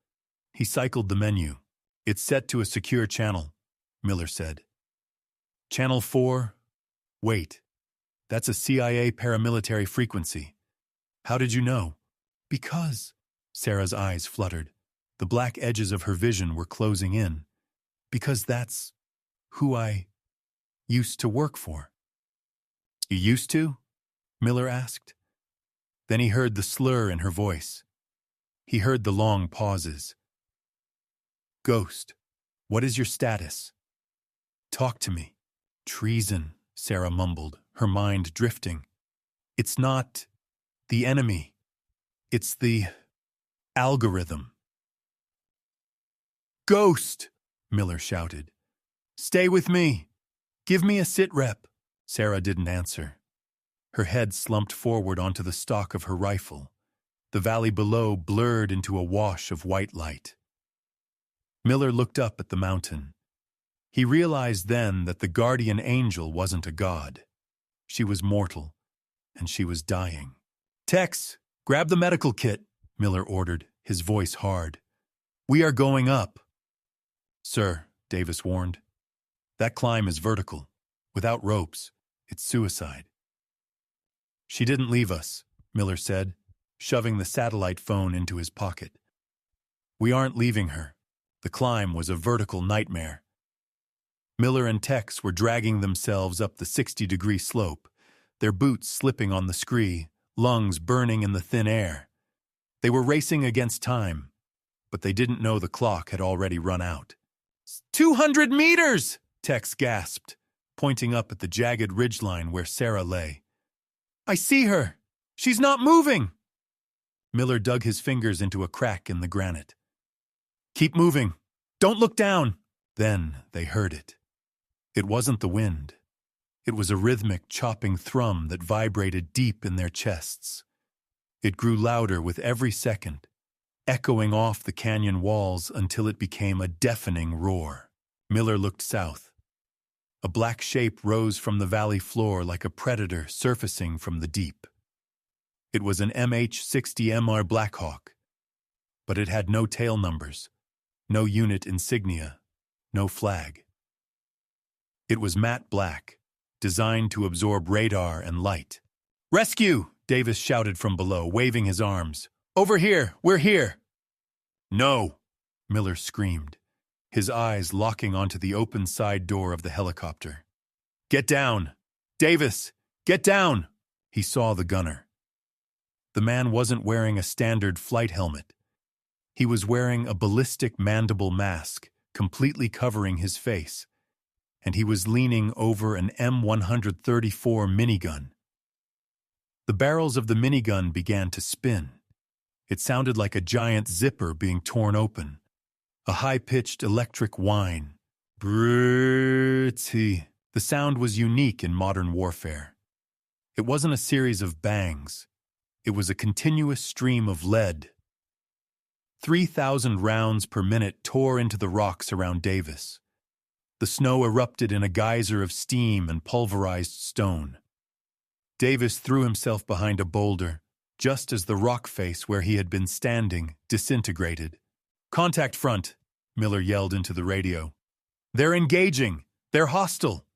He cycled the menu. "It's set to a secure channel," Miller said. "Channel 4? Wait. That's a CIA paramilitary frequency. How did you know?" "Because," Sarah's eyes fluttered. The black edges of her vision were closing in. "Because that's who I used to work for." "You used to?" Miller asked. Then he heard the slur in her voice. He heard the long pauses. "Ghost, what is your status? Talk to me." "Treason," Sarah mumbled, her mind drifting. "It's not the enemy. It's the algorithm." "Ghost!" Miller shouted. "Stay with me. Give me a sit rep." Sarah didn't answer. Her head slumped forward onto the stock of her rifle. The valley below blurred into a wash of white light. Miller looked up at the mountain. He realized then that the guardian angel wasn't a god. She was mortal, and she was dying. "Tex, grab the medical kit," Miller ordered, his voice hard. "We are going up." "Sir," Davis warned, "that climb is vertical. Without ropes, it's suicide." "She didn't leave us," Miller said, shoving the satellite phone into his pocket. "We aren't leaving her. The climb was a vertical nightmare." Miller and Tex were dragging themselves up the 60-degree slope, their boots slipping on the scree, lungs burning in the thin air. They were racing against time, but they didn't know the clock had already run out. 200 meters! Tex gasped, pointing up at the jagged ridgeline where Sarah lay. "I see her! She's not moving!" Miller dug his fingers into a crack in the granite. "Keep moving! Don't look down!" Then they heard it. It wasn't the wind. It was a rhythmic, chopping thrum that vibrated deep in their chests. It grew louder with every second, echoing off the canyon walls until it became a deafening roar. Miller looked south. A black shape rose from the valley floor like a predator surfacing from the deep. It was an MH-60MR Blackhawk, but it had no tail numbers, no unit insignia, no flag. It was matte black, designed to absorb radar and light. "Rescue!" Davis shouted from below, waving his arms. "Over here! We're here!" "No!" Miller screamed, his eyes locking onto the open side door of the helicopter. "Get down! Davis, get down!" He saw the gunner. The man wasn't wearing a standard flight helmet. He was wearing a ballistic mandible mask, completely covering his face, and he was leaning over an M134 minigun. The barrels of the minigun began to spin. It sounded like a giant zipper being torn open. A high-pitched electric whine. Brrrrty. The sound was unique in modern warfare. It wasn't a series of bangs. It was a continuous stream of lead. 3,000 rounds per minute tore into the rocks around Davis. The snow erupted in a geyser of steam and pulverized stone. Davis threw himself behind a boulder, just as the rock face where he had been standing disintegrated. "Contact front," Miller yelled into the radio. "They're engaging! They're hostile!"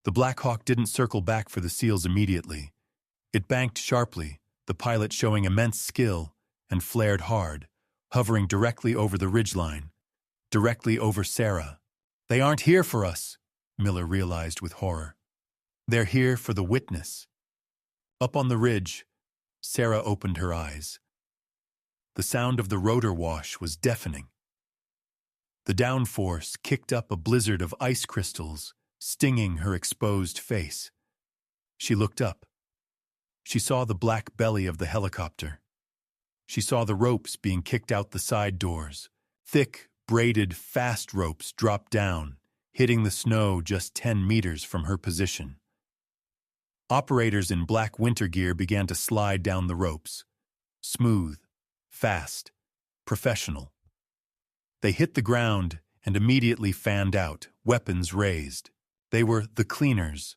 The Black Hawk didn't circle back for the SEALs immediately. It banked sharply, the pilot showing immense skill, and flared hard, hovering directly over the ridgeline, directly over Sarah. "They aren't here for us," Miller realized with horror. "They're here for the witness." Up on the ridge, Sarah opened her eyes. The sound of the rotor wash was deafening. The downforce kicked up a blizzard of ice crystals, stinging her exposed face. She looked up. She saw the black belly of the helicopter. She saw the ropes being kicked out the side doors. Thick, braided, fast ropes dropped down, hitting the snow just 10 meters from her position. Operators in black winter gear began to slide down the ropes. Smooth, fast, professional. They hit the ground and immediately fanned out, weapons raised. They were the cleaners,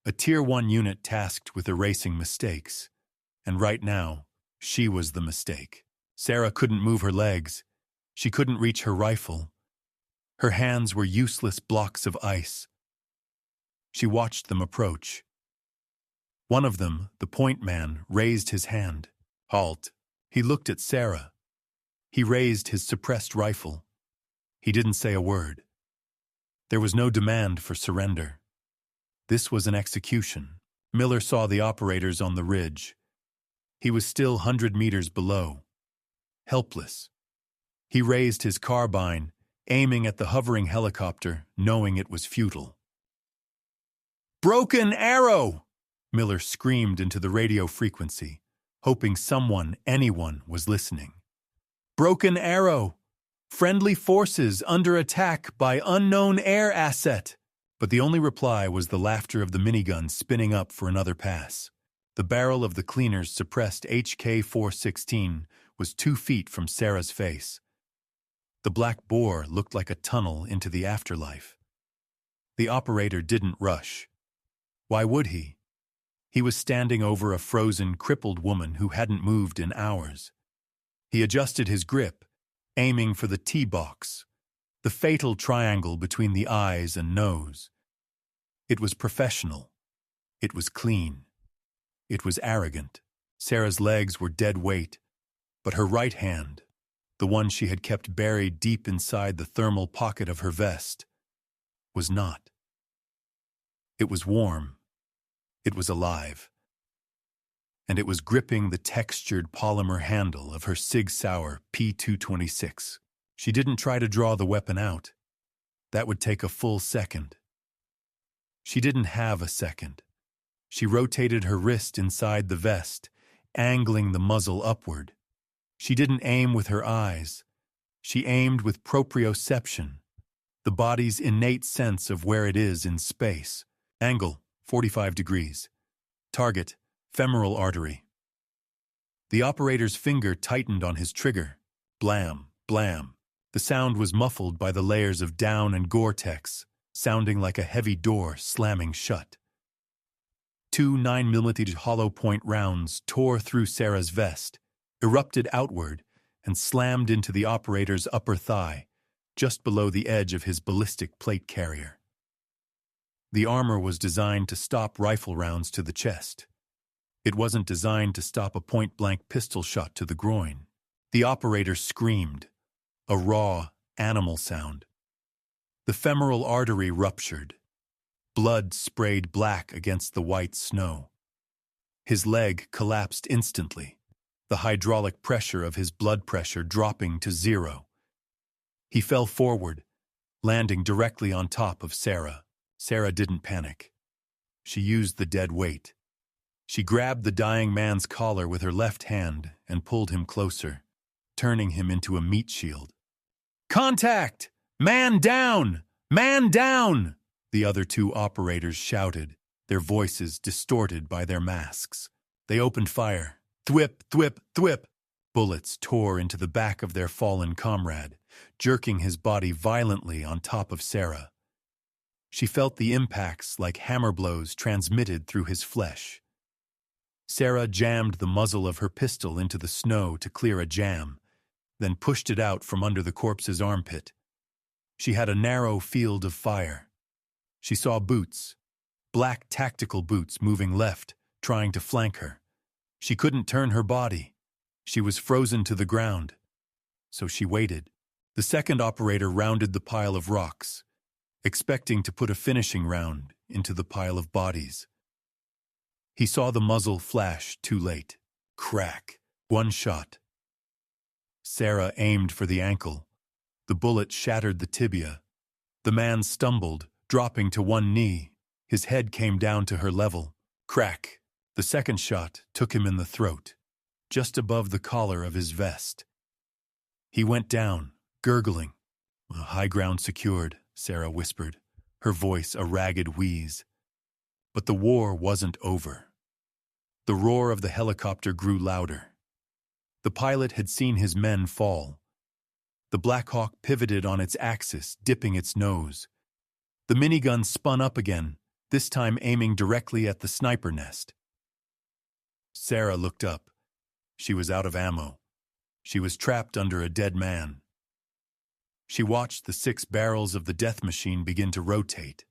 a Tier 1 unit tasked with erasing mistakes. And right now, she was the mistake. Sarah couldn't move her legs. She couldn't reach her rifle. Her hands were useless blocks of ice. She watched them approach. One of them, the point man, raised his hand. "Halt." He looked at Sarah. He raised his suppressed rifle. He didn't say a word. There was no demand for surrender. This was an execution. Miller saw the operators on the ridge. He was still 100 meters below. Helpless. He raised his carbine, aiming at the hovering helicopter, knowing it was futile. "Broken arrow!" Miller screamed into the radio frequency, hoping someone, anyone, was listening. "Broken arrow! Friendly forces under attack by unknown air asset!" But the only reply was the laughter of the minigun spinning up for another pass. The barrel of the cleaner's suppressed HK-416 was 2 feet from Sarah's face. The black bore looked like a tunnel into the afterlife. The operator didn't rush. Why would he? He was standing over a frozen, crippled woman who hadn't moved in hours. He adjusted his grip, aiming for the T-box, the fatal triangle between the eyes and nose. It was professional. It was clean. It was arrogant. Sarah's legs were dead weight, but her right hand, the one she had kept buried deep inside the thermal pocket of her vest, was not. It was warm. It was alive. And it was gripping the textured polymer handle of her Sig Sauer P226. She didn't try to draw the weapon out. That would take a full second. She didn't have a second. She rotated her wrist inside the vest, angling the muzzle upward. She didn't aim with her eyes. She aimed with proprioception, the body's innate sense of where it is in space. Angle, 45 degrees. Target, femoral artery. The operator's finger tightened on his trigger. Blam, blam. The sound was muffled by the layers of down and Gore-Tex, sounding like a heavy door slamming shut. 2 9mm hollow point rounds tore through Sarah's vest, erupted outward, and slammed into the operator's upper thigh, just below the edge of his ballistic plate carrier. The armor was designed to stop rifle rounds to the chest. It wasn't designed to stop a point-blank pistol shot to the groin. The operator screamed, a raw, animal sound. The femoral artery ruptured. Blood sprayed black against the white snow. His leg collapsed instantly, the hydraulic pressure of his blood pressure dropping to 0. He fell forward, landing directly on top of Sarah. Sarah didn't panic. She used the dead weight. She grabbed the dying man's collar with her left hand and pulled him closer, turning him into a meat shield. "Contact! Man down! Man down!" The other two operators shouted, their voices distorted by their masks. They opened fire. Thwip, thwip, thwip. Bullets tore into the back of their fallen comrade, jerking his body violently on top of Sarah. She felt the impacts like hammer blows transmitted through his flesh. Sarah jammed the muzzle of her pistol into the snow to clear a jam, then pushed it out from under the corpse's armpit. She had a narrow field of fire. She saw boots, black tactical boots moving left, trying to flank her. She couldn't turn her body. She was frozen to the ground. So she waited. The second operator rounded the pile of rocks, expecting to put a finishing round into the pile of bodies. He saw the muzzle flash too late. Crack. One shot. Sarah aimed for the ankle. The bullet shattered the tibia. The man stumbled, dropping to one knee. His head came down to her level. Crack. The second shot took him in the throat, just above the collar of his vest. He went down, gurgling. "High ground secured," Sarah whispered, her voice a ragged wheeze. But the war wasn't over. The roar of the helicopter grew louder. The pilot had seen his men fall. The Black Hawk pivoted on its axis, dipping its nose. The minigun spun up again, this time aiming directly at the sniper nest. Sarah looked up. She was out of ammo. She was trapped under a dead man. She watched the 6 barrels of the death machine begin to rotate.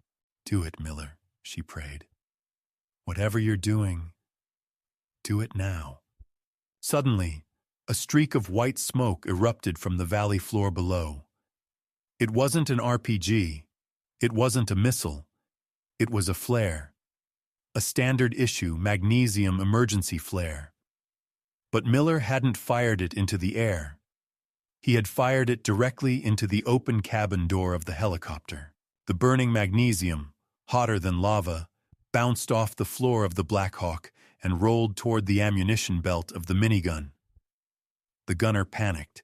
"Do it, Miller," she prayed. "Whatever you're doing, do it now." Suddenly, a streak of white smoke erupted from the valley floor below. It wasn't an RPG. It wasn't a missile. It was a flare. A standard-issue magnesium emergency flare. But Miller hadn't fired it into the air. He had fired it directly into the open cabin door of the helicopter. The burning magnesium, hotter than lava, bounced off the floor of the Black Hawk and rolled toward the ammunition belt of the minigun. The gunner panicked.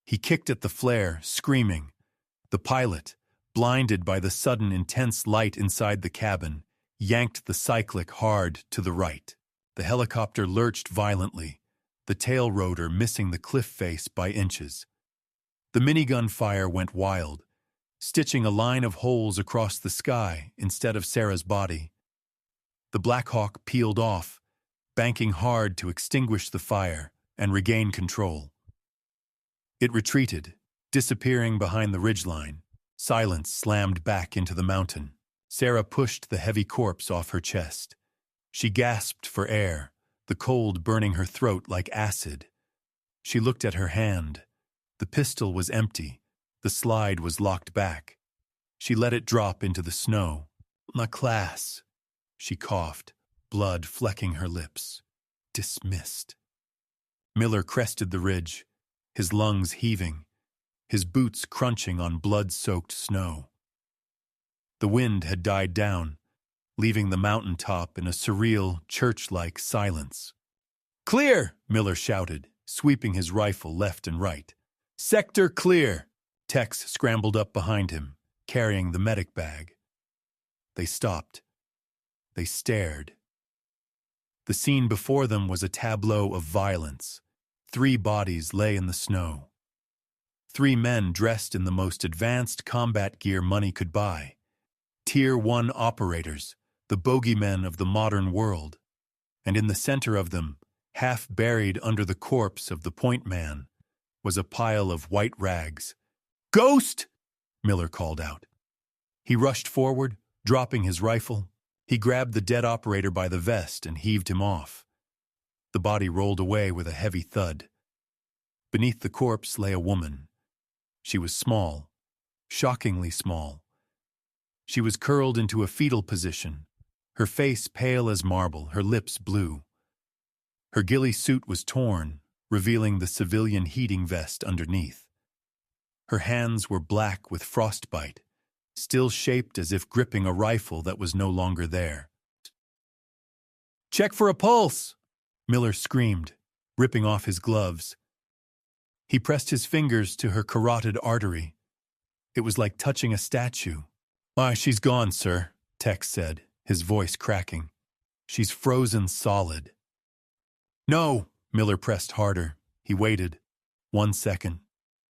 He kicked at the flare, screaming. The pilot, blinded by the sudden intense light inside the cabin, yanked the cyclic hard to the right. The helicopter lurched violently, the tail rotor missing the cliff face by inches. The minigun fire went wild, stitching a line of holes across the sky instead of Sarah's body. The Black Hawk peeled off, banking hard to extinguish the fire and regain control. It retreated, disappearing behind the ridgeline. Silence slammed back into the mountain. Sarah pushed the heavy corpse off her chest. She gasped for air, the cold burning her throat like acid. She looked at her hand. The pistol was empty. The slide was locked back. She let it drop into the snow. "Ma classe," she coughed, blood flecking her lips. "Dismissed." Miller crested the ridge, his lungs heaving, his boots crunching on blood-soaked snow. The wind had died down, leaving the mountain top in a surreal, church-like silence. "Clear!" Miller shouted, sweeping his rifle left and right. "Sector clear!" Tex scrambled up behind him, carrying the medic bag. They stopped. They stared. The scene before them was a tableau of violence. 3 bodies lay in the snow. 3 men dressed in the most advanced combat gear money could buy. Tier 1 operators, the bogeymen of the modern world. And in the center of them, half buried under the corpse of the point man, was a pile of white rags. "Ghost!" Miller called out. He rushed forward, dropping his rifle. He grabbed the dead operator by the vest and heaved him off. The body rolled away with a heavy thud. Beneath the corpse lay a woman. She was small, shockingly small. She was curled into a fetal position, her face pale as marble, her lips blue. Her ghillie suit was torn, revealing the civilian heating vest underneath. Her hands were black with frostbite, still shaped as if gripping a rifle that was no longer there. Check for a pulse! Miller screamed, ripping off his gloves. He pressed his fingers to her carotid artery. It was like touching a statue. She's gone, sir, Tex said, his voice cracking. She's frozen solid. No, Miller pressed harder. He waited. 1 second.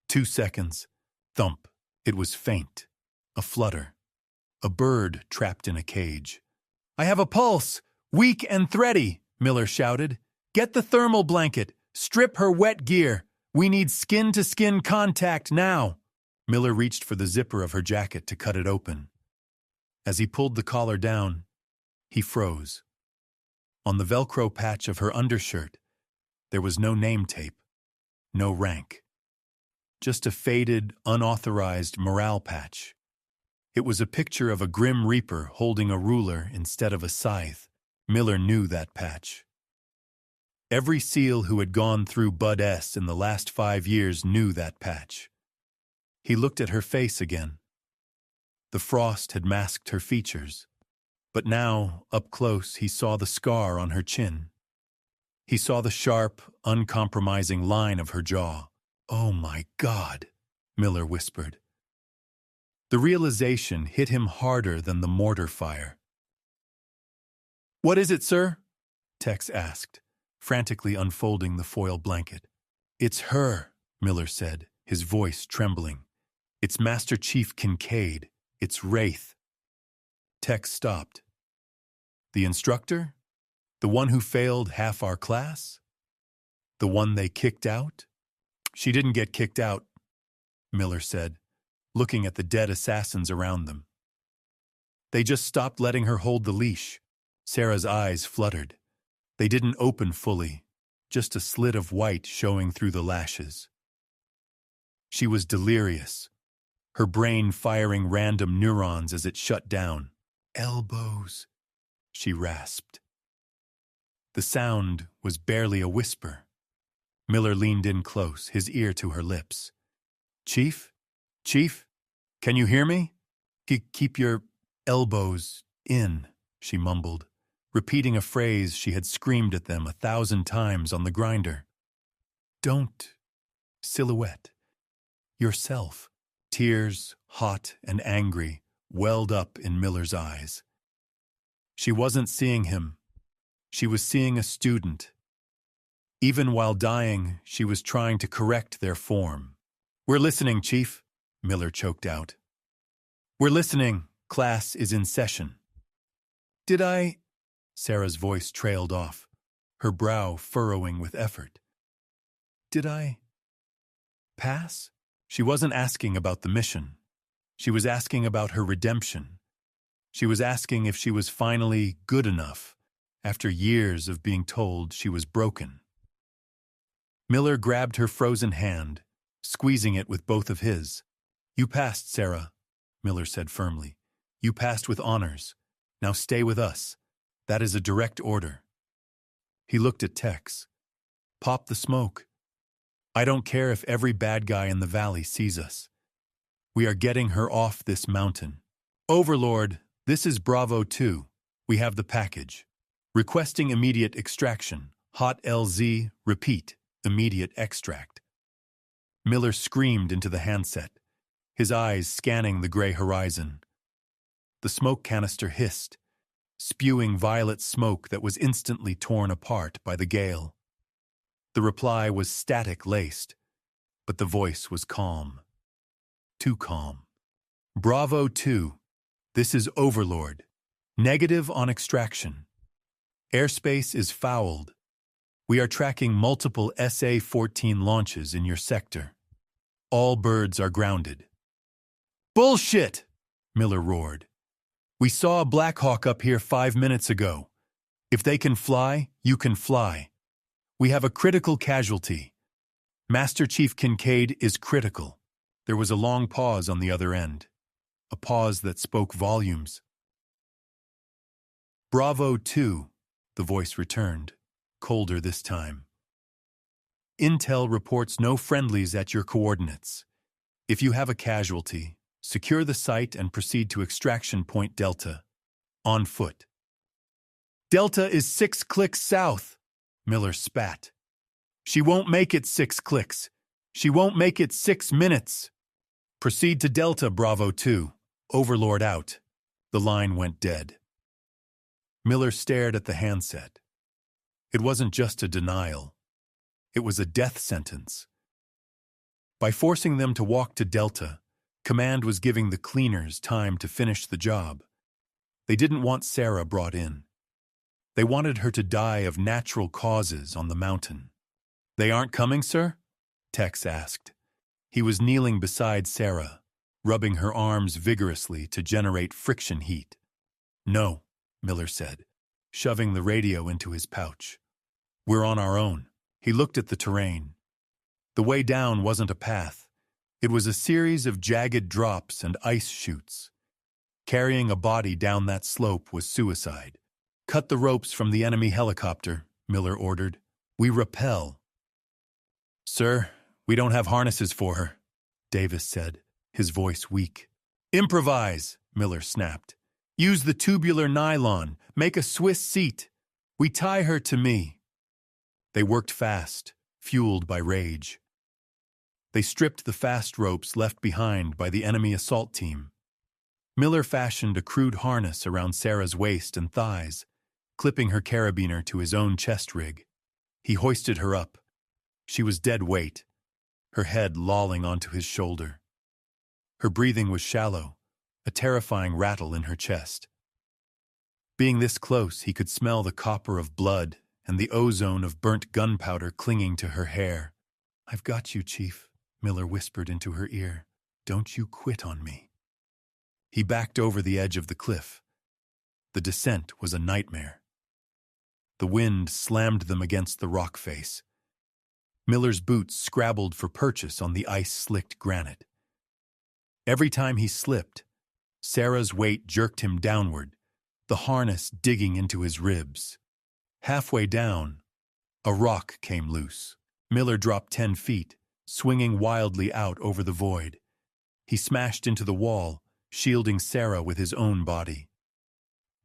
2 seconds. Thump. It was faint. A flutter. A bird trapped in a cage. I have a pulse! Weak and thready, Miller shouted. Get the thermal blanket. Strip her wet gear. We need skin-to-skin contact now. Miller reached for the zipper of her jacket to cut it open. As he pulled the collar down, he froze. On the Velcro patch of her undershirt, there was no name tape, no rank. Just a faded, unauthorized morale patch. It was a picture of a grim reaper holding a ruler instead of a scythe. Miller knew that patch. Every SEAL who had gone through Bud S in the last 5 years knew that patch. He looked at her face again. The frost had masked her features, but now, up close, he saw the scar on her chin. He saw the sharp, uncompromising line of her jaw. Oh my God, Miller whispered. The realization hit him harder than the mortar fire. What is it, sir? Tex asked, frantically unfolding the foil blanket. It's her, Miller said, his voice trembling. It's Master Chief Kincaid. It's Wraith. Tex stopped. The instructor? The one who failed half our class? The one they kicked out? She didn't get kicked out, Miller said, looking at the dead assassins around them. They just stopped letting her hold the leash. Sarah's eyes fluttered. They didn't open fully, just a slit of white showing through the lashes. She was delirious, her brain firing random neurons as it shut down. Elbows, she rasped. The sound was barely a whisper. Miller leaned in close, his ear to her lips. Chief? Chief? Can you hear me? Keep your elbows in, she mumbled, repeating a phrase she had screamed at them 1,000 times on the grinder. Don't. Silhouette. Yourself. Tears, hot and angry, welled up in Miller's eyes. She wasn't seeing him. She was seeing a student. Even while dying, she was trying to correct their form. We're listening, Chief, Miller choked out. We're listening. Class is in session. Did I? Sarah's voice trailed off, her brow furrowing with effort. Did I pass? She wasn't asking about the mission. She was asking about her redemption. She was asking if she was finally good enough after years of being told she was broken. Miller grabbed her frozen hand, squeezing it with both of his. You passed, Sarah, Miller said firmly. You passed with honors. Now stay with us. That is a direct order. He looked at Tex. Pop the smoke. I don't care if every bad guy in the valley sees us. We are getting her off this mountain. Overlord, this is Bravo 2. We have the package. Requesting immediate extraction. Hot LZ, repeat, immediate extract. Miller screamed into the handset, his eyes scanning the gray horizon. The smoke canister hissed, spewing violet smoke that was instantly torn apart by the gale. The reply was static-laced, but the voice was calm. Too calm. Bravo 2. This is Overlord. Negative on extraction. Airspace is fouled. We are tracking multiple SA-14 launches in your sector. All birds are grounded. Bullshit! Miller roared. We saw a Black Hawk up here 5 minutes ago. If they can fly, you can fly. We have a critical casualty. Master Chief Kincaid is critical. There was a long pause on the other end. A pause that spoke volumes. Bravo 2, the voice returned, colder this time. Intel reports no friendlies at your coordinates. If you have a casualty, secure the site and proceed to Extraction Point Delta. On foot. Delta is 6 clicks south, Miller spat. She won't make it 6 clicks. She won't make it 6 minutes. Proceed to Delta, Bravo 2. Overlord out. The line went dead. Miller stared at the handset. It wasn't just a denial. It was a death sentence. By forcing them to walk to Delta, Command was giving the cleaners time to finish the job. They didn't want Sarah brought in. They wanted her to die of natural causes on the mountain. They aren't coming, sir? Tex asked. He was kneeling beside Sarah, rubbing her arms vigorously to generate friction heat. No, Miller said, shoving the radio into his pouch. We're on our own. He looked at the terrain. The way down wasn't a path. It was a series of jagged drops and ice chutes. Carrying a body down that slope was suicide. Cut the ropes from the enemy helicopter, Miller ordered. We rappel. Sir, we don't have harnesses for her, Davis said, his voice weak. Improvise, Miller snapped. Use the tubular nylon. Make a Swiss seat. We tie her to me. They worked fast, fueled by rage. They stripped the fast ropes left behind by the enemy assault team. Miller fashioned a crude harness around Sarah's waist and thighs, clipping her carabiner to his own chest rig. He hoisted her up. She was dead weight, her head lolling onto his shoulder. Her breathing was shallow, a terrifying rattle in her chest. Being this close, he could smell the copper of blood and the ozone of burnt gunpowder clinging to her hair. I've got you, Chief, Miller whispered into her ear. Don't you quit on me. He backed over the edge of the cliff. The descent was a nightmare. The wind slammed them against the rock face. Miller's boots scrabbled for purchase on the ice-slicked granite. Every time he slipped, Sarah's weight jerked him downward, the harness digging into his ribs. Halfway down, a rock came loose. Miller dropped 10 feet, swinging wildly out over the void. He smashed into the wall, shielding Sarah with his own body.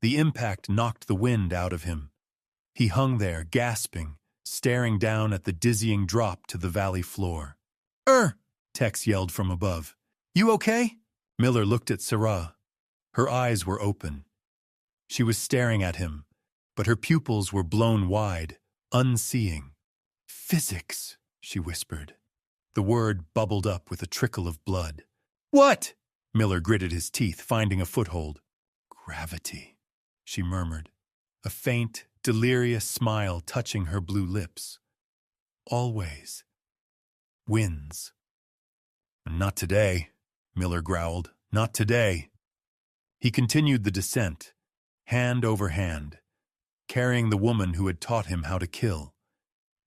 The impact knocked the wind out of him. He hung there, gasping, staring down at the dizzying drop to the valley floor. Tex yelled from above. You okay? Miller looked at Sarah. Her eyes were open. She was staring at him, but her pupils were blown wide, unseeing. Physics, she whispered. The word bubbled up with a trickle of blood. What? Miller gritted his teeth, finding a foothold. Gravity, she murmured, a faint, delirious smile touching her blue lips. Always wins. Not today, Miller growled. Not today. He continued the descent, hand over hand, carrying the woman who had taught him how to kill,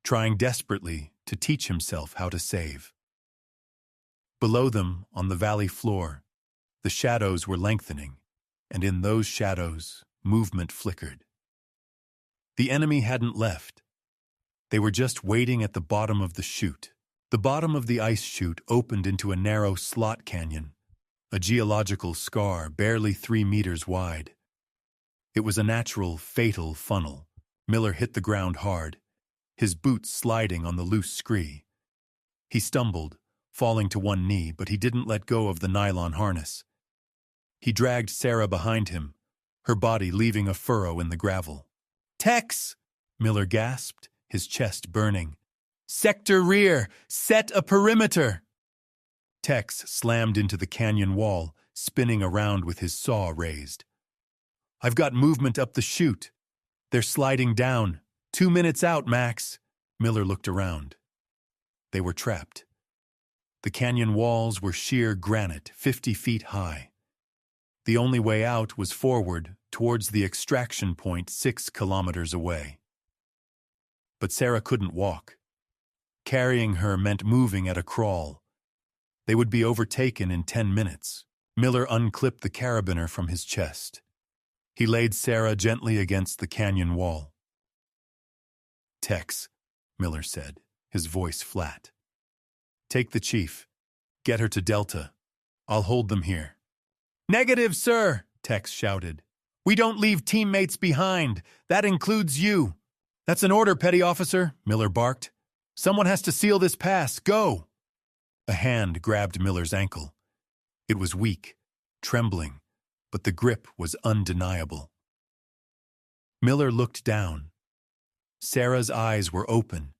trying desperately to teach himself how to save. Below them, on the valley floor, the shadows were lengthening, and in those shadows, movement flickered. The enemy hadn't left. They were just waiting at the bottom of the chute. The bottom of the ice chute opened into a narrow slot canyon, a geological scar barely 3 meters wide. It was a natural, fatal funnel. Miller hit the ground hard, his boots sliding on the loose scree. He stumbled, falling to one knee, but he didn't let go of the nylon harness. He dragged Sarah behind him, her body leaving a furrow in the gravel. Tex! Miller gasped, his chest burning. Sector rear! Set a perimeter! Tex slammed into the canyon wall, spinning around with his saw raised. I've got movement up the chute. They're sliding down. 2 minutes out, Max. Miller looked around. They were trapped. The canyon walls were sheer granite, 50 feet high. The only way out was forward, towards the extraction point 6 kilometers away. But Sarah couldn't walk. Carrying her meant moving at a crawl. They would be overtaken in 10 minutes. Miller unclipped the carabiner from his chest. He laid Sarah gently against the canyon wall. Tex, Miller said, his voice flat. Take the chief. Get her to Delta. I'll hold them here. Negative, sir, Tex shouted. We don't leave teammates behind. That includes you. That's an order, Petty Officer, Miller barked. Someone has to seal this pass. Go! A hand grabbed Miller's ankle. It was weak, trembling, but the grip was undeniable. Miller looked down. Sarah's eyes were open.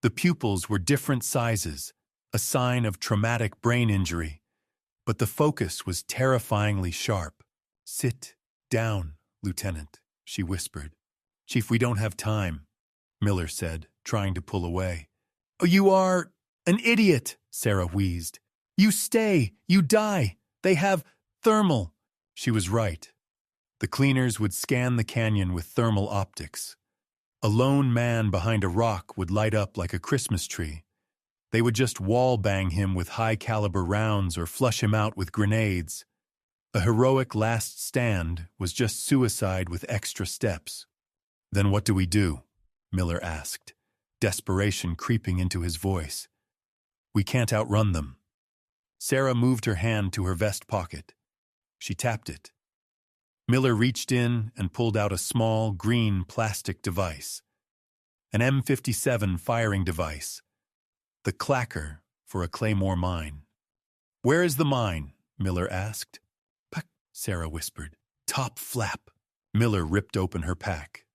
The pupils were different sizes, a sign of traumatic brain injury, but the focus was terrifyingly sharp. Sit down, Lieutenant, she whispered. Chief, we don't have time, Miller said, trying to pull away. Oh, you are an idiot, Sarah wheezed. You stay, you die. They have thermal. She was right. The cleaners would scan the canyon with thermal optics. A lone man behind a rock would light up like a Christmas tree. They would just wall-bang him with high-caliber rounds or flush him out with grenades. A heroic last stand was just suicide with extra steps. Then what do we do? Miller asked, desperation creeping into his voice. We can't outrun them. Sarah moved her hand to her vest pocket. She tapped it. Miller reached in and pulled out a small, green plastic device. An M57 firing device. The clacker for a claymore mine. Where is the mine? Miller asked. Puck, Sarah whispered. Top flap. Miller ripped open her pack.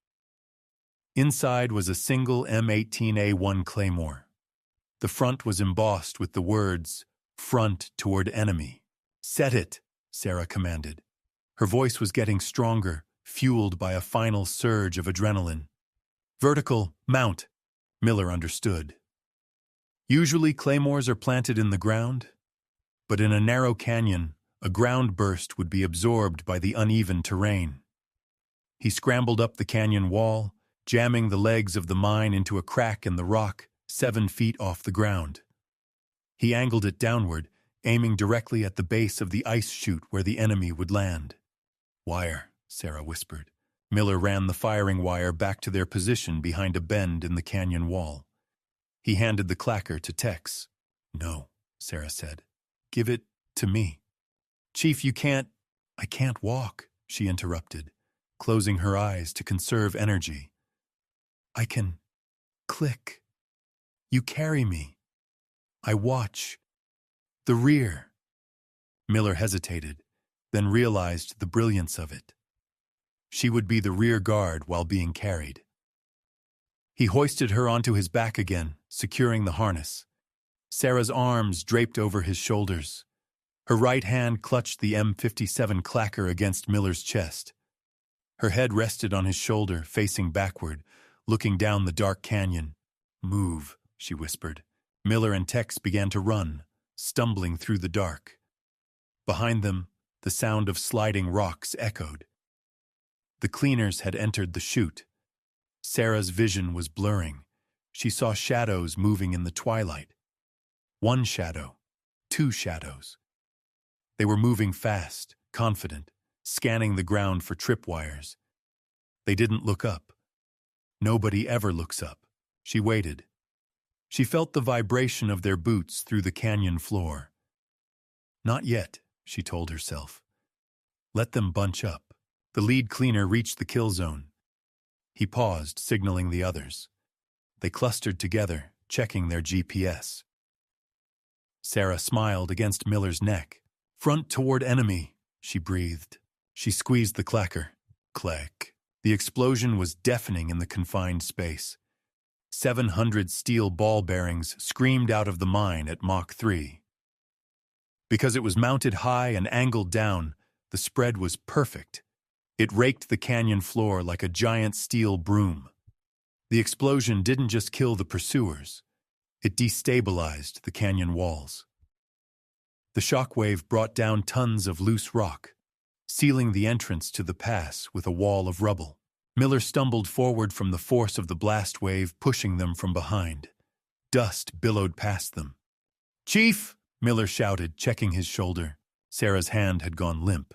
Inside was a single M18A1 claymore. The front was embossed with the words, "Front toward enemy." Set it, Sarah commanded. Her voice was getting stronger, fueled by a final surge of adrenaline. Vertical, mount, Miller understood. Usually claymores are planted in the ground, but in a narrow canyon, a ground burst would be absorbed by the uneven terrain. He scrambled up the canyon wall, jamming the legs of the mine into a crack in the rock 7 feet off the ground. He angled it downward, aiming directly at the base of the ice chute where the enemy would land. Wire, Sarah whispered. Miller ran the firing wire back to their position behind a bend in the canyon wall. He handed the clacker to Tex. No, Sarah said. Give it to me. Chief, you can't... I can't walk, she interrupted, closing her eyes to conserve energy. I can... click. You carry me. I watch. The rear. Miller hesitated, then realized the brilliance of it. She would be the rear guard while being carried. He hoisted her onto his back again, securing the harness. Sarah's arms draped over his shoulders. Her right hand clutched the M57 clacker against Miller's chest. Her head rested on his shoulder, facing backward, looking down the dark canyon. Move, she whispered. Miller and Tex began to run, stumbling through the dark. Behind them, the sound of sliding rocks echoed. The cleaners had entered the chute. Sarah's vision was blurring. She saw shadows moving in the twilight. One shadow, 2 shadows. They were moving fast, confident, scanning the ground for tripwires. They didn't look up. Nobody ever looks up. She waited. She felt the vibration of their boots through the canyon floor. Not yet, she told herself. Let them bunch up. The lead cleaner reached the kill zone. He paused, signaling the others. They clustered together, checking their GPS. Sarah smiled against Miller's neck. Front toward enemy, she breathed. She squeezed the clacker. Click. The explosion was deafening in the confined space. 700 steel ball bearings screamed out of the mine at Mach 3. Because it was mounted high and angled down, the spread was perfect. It raked the canyon floor like a giant steel broom. The explosion didn't just kill the pursuers. It destabilized the canyon walls. The shockwave brought down tons of loose rock, sealing the entrance to the pass with a wall of rubble. Miller stumbled forward from the force of the blast wave, pushing them from behind. Dust billowed past them. Chief! Miller shouted, checking his shoulder. Sarah's hand had gone limp.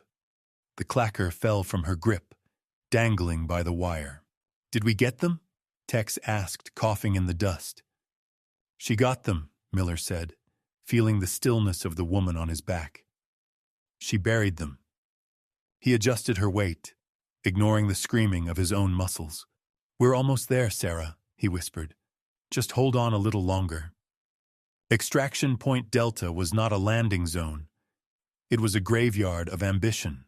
The clacker fell from her grip, dangling by the wire. Did we get them? Tex asked, coughing in the dust. She got them, Miller said, feeling the stillness of the woman on his back. She buried them. He adjusted her weight. ignoring the screaming of his own muscles. "We're almost there, Sarah," he whispered. "Just hold on a little longer." Extraction Point Delta was not a landing zone. It was a graveyard of ambition.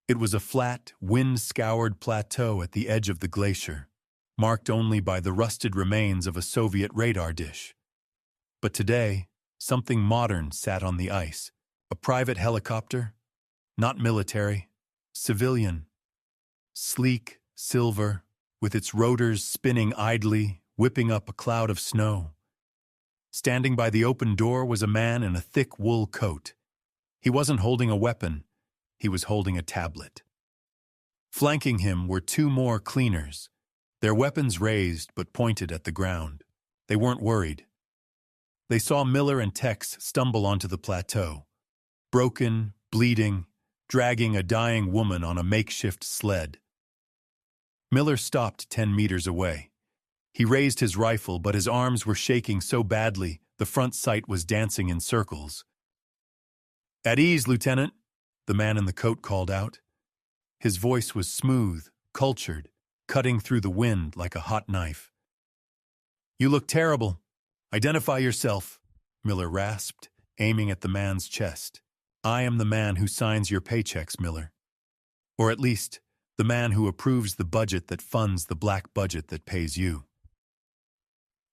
It was a flat, wind-scoured plateau at the edge of the glacier, marked only by the rusted remains of a Soviet radar dish. But today, something modern sat on the ice. A private helicopter, not military, civilian. Sleek, silver, with its rotors spinning idly, whipping up a cloud of snow. Standing by the open door was a man in a thick wool coat. He wasn't holding a weapon, he was holding a tablet. Flanking him were two more cleaners, their weapons raised but pointed at the ground. They weren't worried. They saw Miller and Tex stumble onto the plateau, broken, bleeding, dragging a dying woman on a makeshift sled. Miller stopped 10 meters away. He raised his rifle, but his arms were shaking so badly the front sight was dancing in circles. "At ease, Lieutenant," the man in the coat called out. His voice was smooth, cultured, cutting through the wind like a hot knife. "You look terrible. Identify yourself," Miller rasped, aiming at the man's chest. "I am the man who signs your paychecks, Miller. Or at least, the man who approves the budget that funds the black budget that pays you."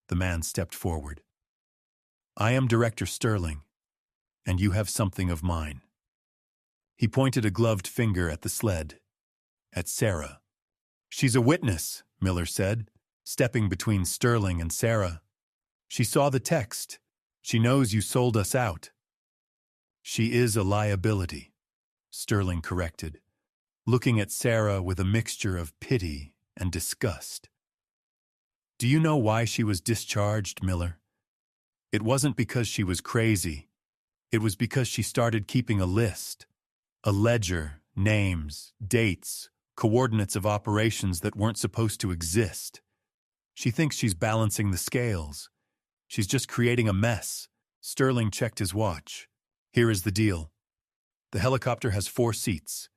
The man stepped forward. "I am Director Sterling, and you have something of mine." He pointed a gloved finger at the sled, at Sarah. "She's a witness," Miller said, stepping between Sterling and Sarah. "She saw the text. She knows you sold us out." "She is a liability," Sterling corrected, looking at Sarah with a mixture of pity and disgust. "Do you know why she was discharged, Miller? It wasn't because she was crazy. It was because she started keeping a list, a ledger, names, dates, coordinates of operations that weren't supposed to exist. She thinks she's balancing the scales. She's just creating a mess." Sterling checked his watch. "Here is the deal. The helicopter has 4 seats.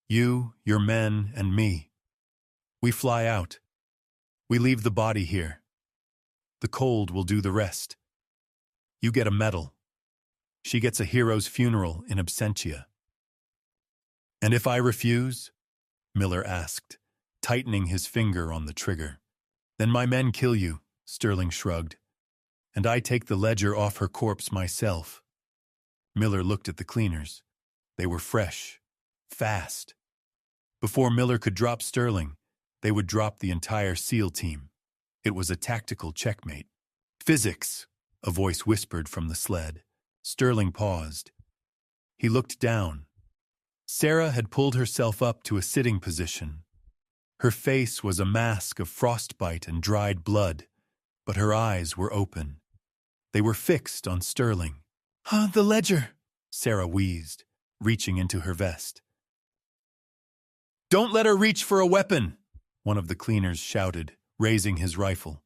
You, your men, and me. We fly out. We leave the body here. The cold will do the rest. You get a medal. She gets a hero's funeral in absentia." "And if I refuse?" Miller asked, tightening his finger on the trigger. "Then my men kill you," Sterling shrugged. "And I take the ledger off her corpse myself." Miller looked at the cleaners. They were fresh, fast. Before Miller could drop Sterling, they would drop the entire SEAL team. It was a tactical checkmate. "Physics," a voice whispered from the sled. Sterling paused. He looked down. Sarah had pulled herself up to a sitting position. Her face was a mask of frostbite and dried blood, but her eyes were open. They were fixed on Sterling. The ledger," Sarah wheezed, reaching into her vest. "Don't let her reach for a weapon," one of the cleaners shouted, raising his rifle.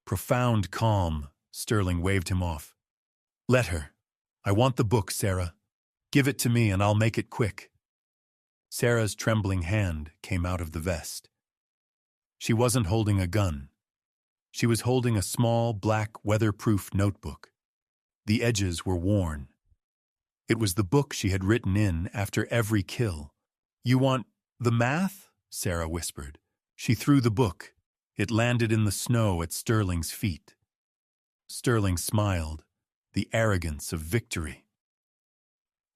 Profound calm, Sterling waved him off. "Let her. I want the book, Sarah. Give it to me and I'll make it quick." Sarah's trembling hand came out of the vest. She wasn't holding a gun. She was holding a small, black, weatherproof notebook. The edges were worn. It was the book she had written in after every kill. "You want the math?" Sarah whispered. She threw the book. It landed in the snow at Sterling's feet. Sterling smiled, the arrogance of victory.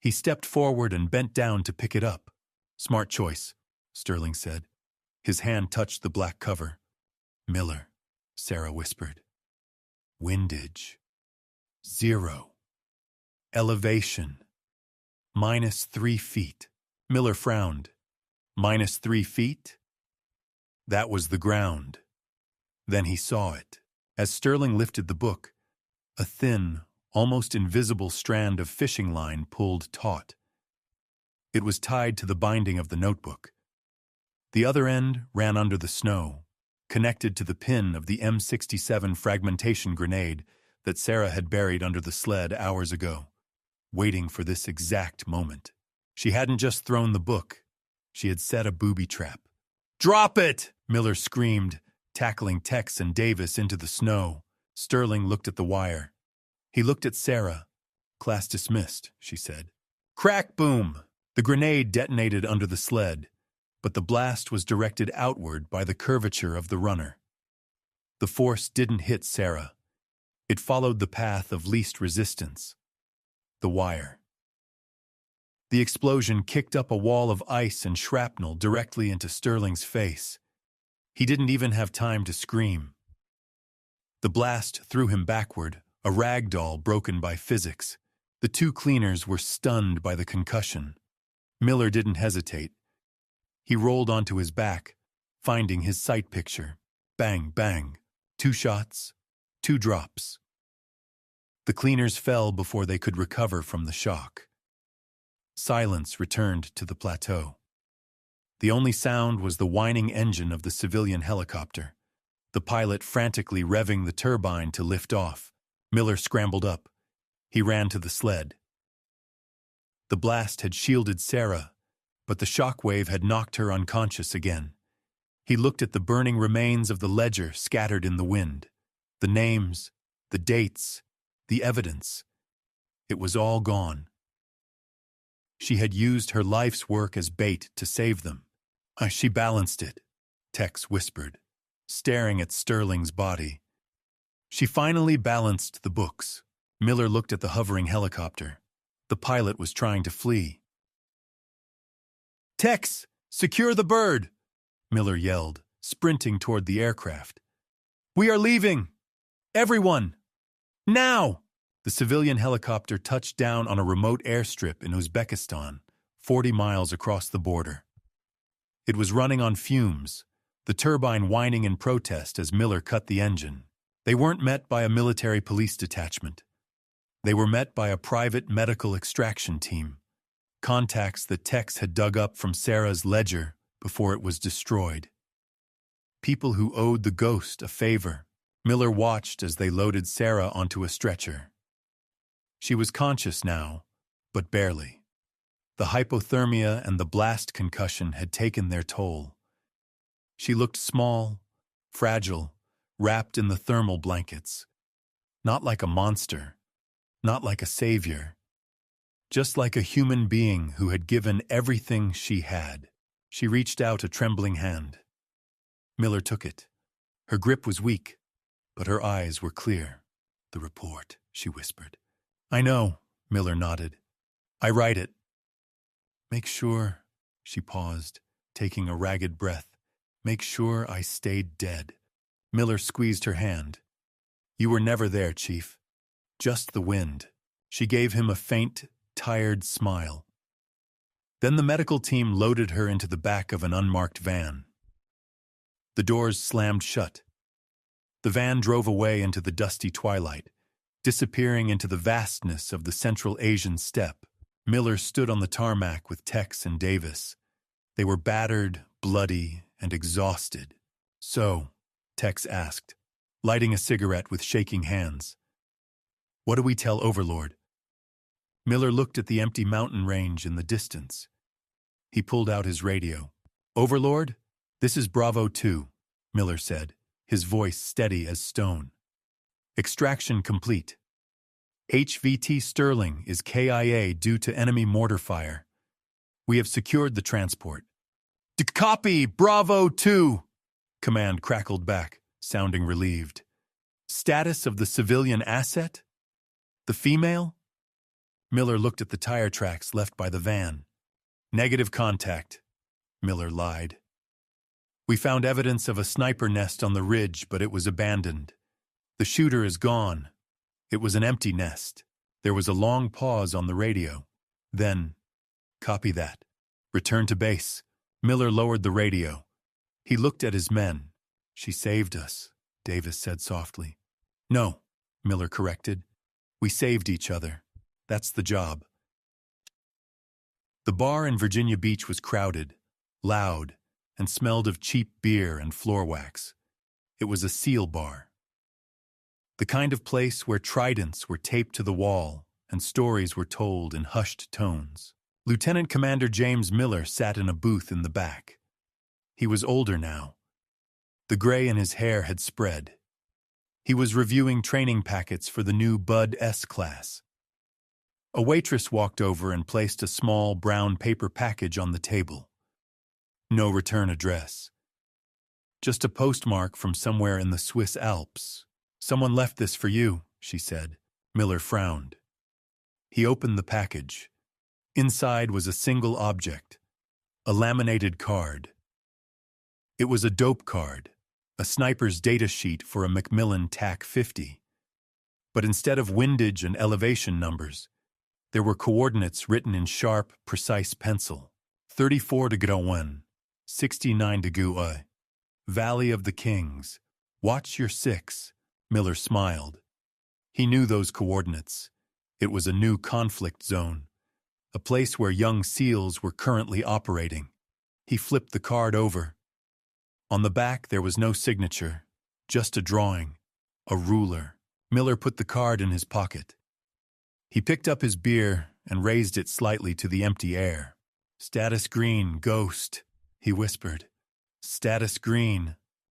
He stepped forward and bent down to pick it up. "Smart choice," Sterling said. His hand touched the black cover. "Miller," Sarah whispered. "Windage. 0. Elevation. -3 feet. Miller frowned. -3 feet? That was the ground. Then he saw it. As Sterling lifted the book, a thin, almost invisible strand of fishing line pulled taut. It was tied to the binding of the notebook. The other end ran under the snow, connected to the pin of the M67 fragmentation grenade that Sarah had buried under the sled hours ago, waiting for this exact moment. She hadn't just thrown the book. She had set a booby trap. "Drop it!" Miller screamed, tackling Tex and Davis into the snow. Sterling looked at the wire. He looked at Sarah. "Class dismissed," she said. Crack boom! The grenade detonated under the sled, but the blast was directed outward by the curvature of the runner. The force didn't hit Sarah. It followed the path of least resistance, the wire. The explosion kicked up a wall of ice and shrapnel directly into Sterling's face. He didn't even have time to scream. The blast threw him backward, a rag doll broken by physics. The two cleaners were stunned by the concussion. Miller didn't hesitate. He rolled onto his back, finding his sight picture. Bang, bang. 2 shots, 2 drops. The cleaners fell before they could recover from the shock. Silence returned to the plateau. The only sound was the whining engine of the civilian helicopter, the pilot frantically revving the turbine to lift off. Miller scrambled up. He ran to the sled. The blast had shielded Sarah, but the shockwave had knocked her unconscious again. He looked at the burning remains of the ledger scattered in the wind. The names, the dates, the evidence. It was all gone. She had used her life's work as bait to save them. She balanced it, Tex whispered, staring at Sterling's body. She finally balanced the books. Miller looked at the hovering helicopter. The pilot was trying to flee. "Tex, secure the bird!" Miller yelled, sprinting toward the aircraft. "We are leaving! Everyone! Now!" The civilian helicopter touched down on a remote airstrip in Uzbekistan, 40 miles across the border. It was running on fumes, the turbine whining in protest as Miller cut the engine. They weren't met by a military police detachment. They were met by a private medical extraction team, contacts that Tex had dug up from Sarah's ledger before it was destroyed. People who owed the ghost a favor. Miller watched as they loaded Sarah onto a stretcher. She was conscious now, but barely. The hypothermia and the blast concussion had taken their toll. She looked small, fragile, wrapped in the thermal blankets. Not like a monster, not like a savior. Just like a human being who had given everything she had. She reached out a trembling hand. Miller took it. Her grip was weak, but her eyes were clear. "The report," she whispered. "I know," Miller nodded. "I write it." "Make sure," she paused, taking a ragged breath. "Make sure I stayed dead." Miller squeezed her hand. "You were never there, Chief. Just the wind." She gave him a faint, tired smile. Then the medical team loaded her into the back of an unmarked van. The doors slammed shut. The van drove away into the dusty twilight, disappearing into the vastness of the Central Asian steppe. Miller stood on the tarmac with Tex and Davis. They were battered, bloody, and exhausted. "So," Tex asked, lighting a cigarette with shaking hands, "what do we tell Overlord?" Miller looked at the empty mountain range in the distance. He pulled out his radio. "Overlord, this is Bravo 2, Miller said, his voice steady as stone. "Extraction complete. HVT Sterling is KIA due to enemy mortar fire. We have secured the transport." "Copy, Bravo 2!" Command crackled back, sounding relieved. "Status of the civilian asset? The female?" Miller looked at the tire tracks left by the van. "Negative contact," Miller lied. "We found evidence of a sniper nest on the ridge, but it was abandoned. The shooter is gone. It was an empty nest." There was a long pause on the radio. Then, "Copy that. Return to base." Miller lowered the radio. He looked at his men. "She saved us," Davis said softly. "No," Miller corrected. "We saved each other. That's the job." The bar in Virginia Beach was crowded, loud, and smelled of cheap beer and floor wax. It was a SEAL bar. The kind of place where tridents were taped to the wall and stories were told in hushed tones. Lieutenant Commander James Miller sat in a booth in the back. He was older now. The gray in his hair had spread. He was reviewing training packets for the new Bud S class. A waitress walked over and placed a small brown paper package on the table. No return address. Just a postmark from somewhere in the Swiss Alps. "Someone left this for you," she said. Miller frowned. He opened the package. Inside was a single object, a laminated card. It was a dope card, a sniper's data sheet for a Macmillan TAC-50. But instead of windage and elevation numbers, there were coordinates written in sharp, precise pencil. 34°1, 69°, Valley of the Kings. Watch your 6, Miller smiled. He knew those coordinates. It was a new conflict zone, a place where young SEALs were currently operating. He flipped the card over. On the back there was no signature, just a drawing, a ruler. Miller put the card in his pocket. He picked up his beer and raised it slightly to the empty air. "Status green, ghost," he whispered. "Status green."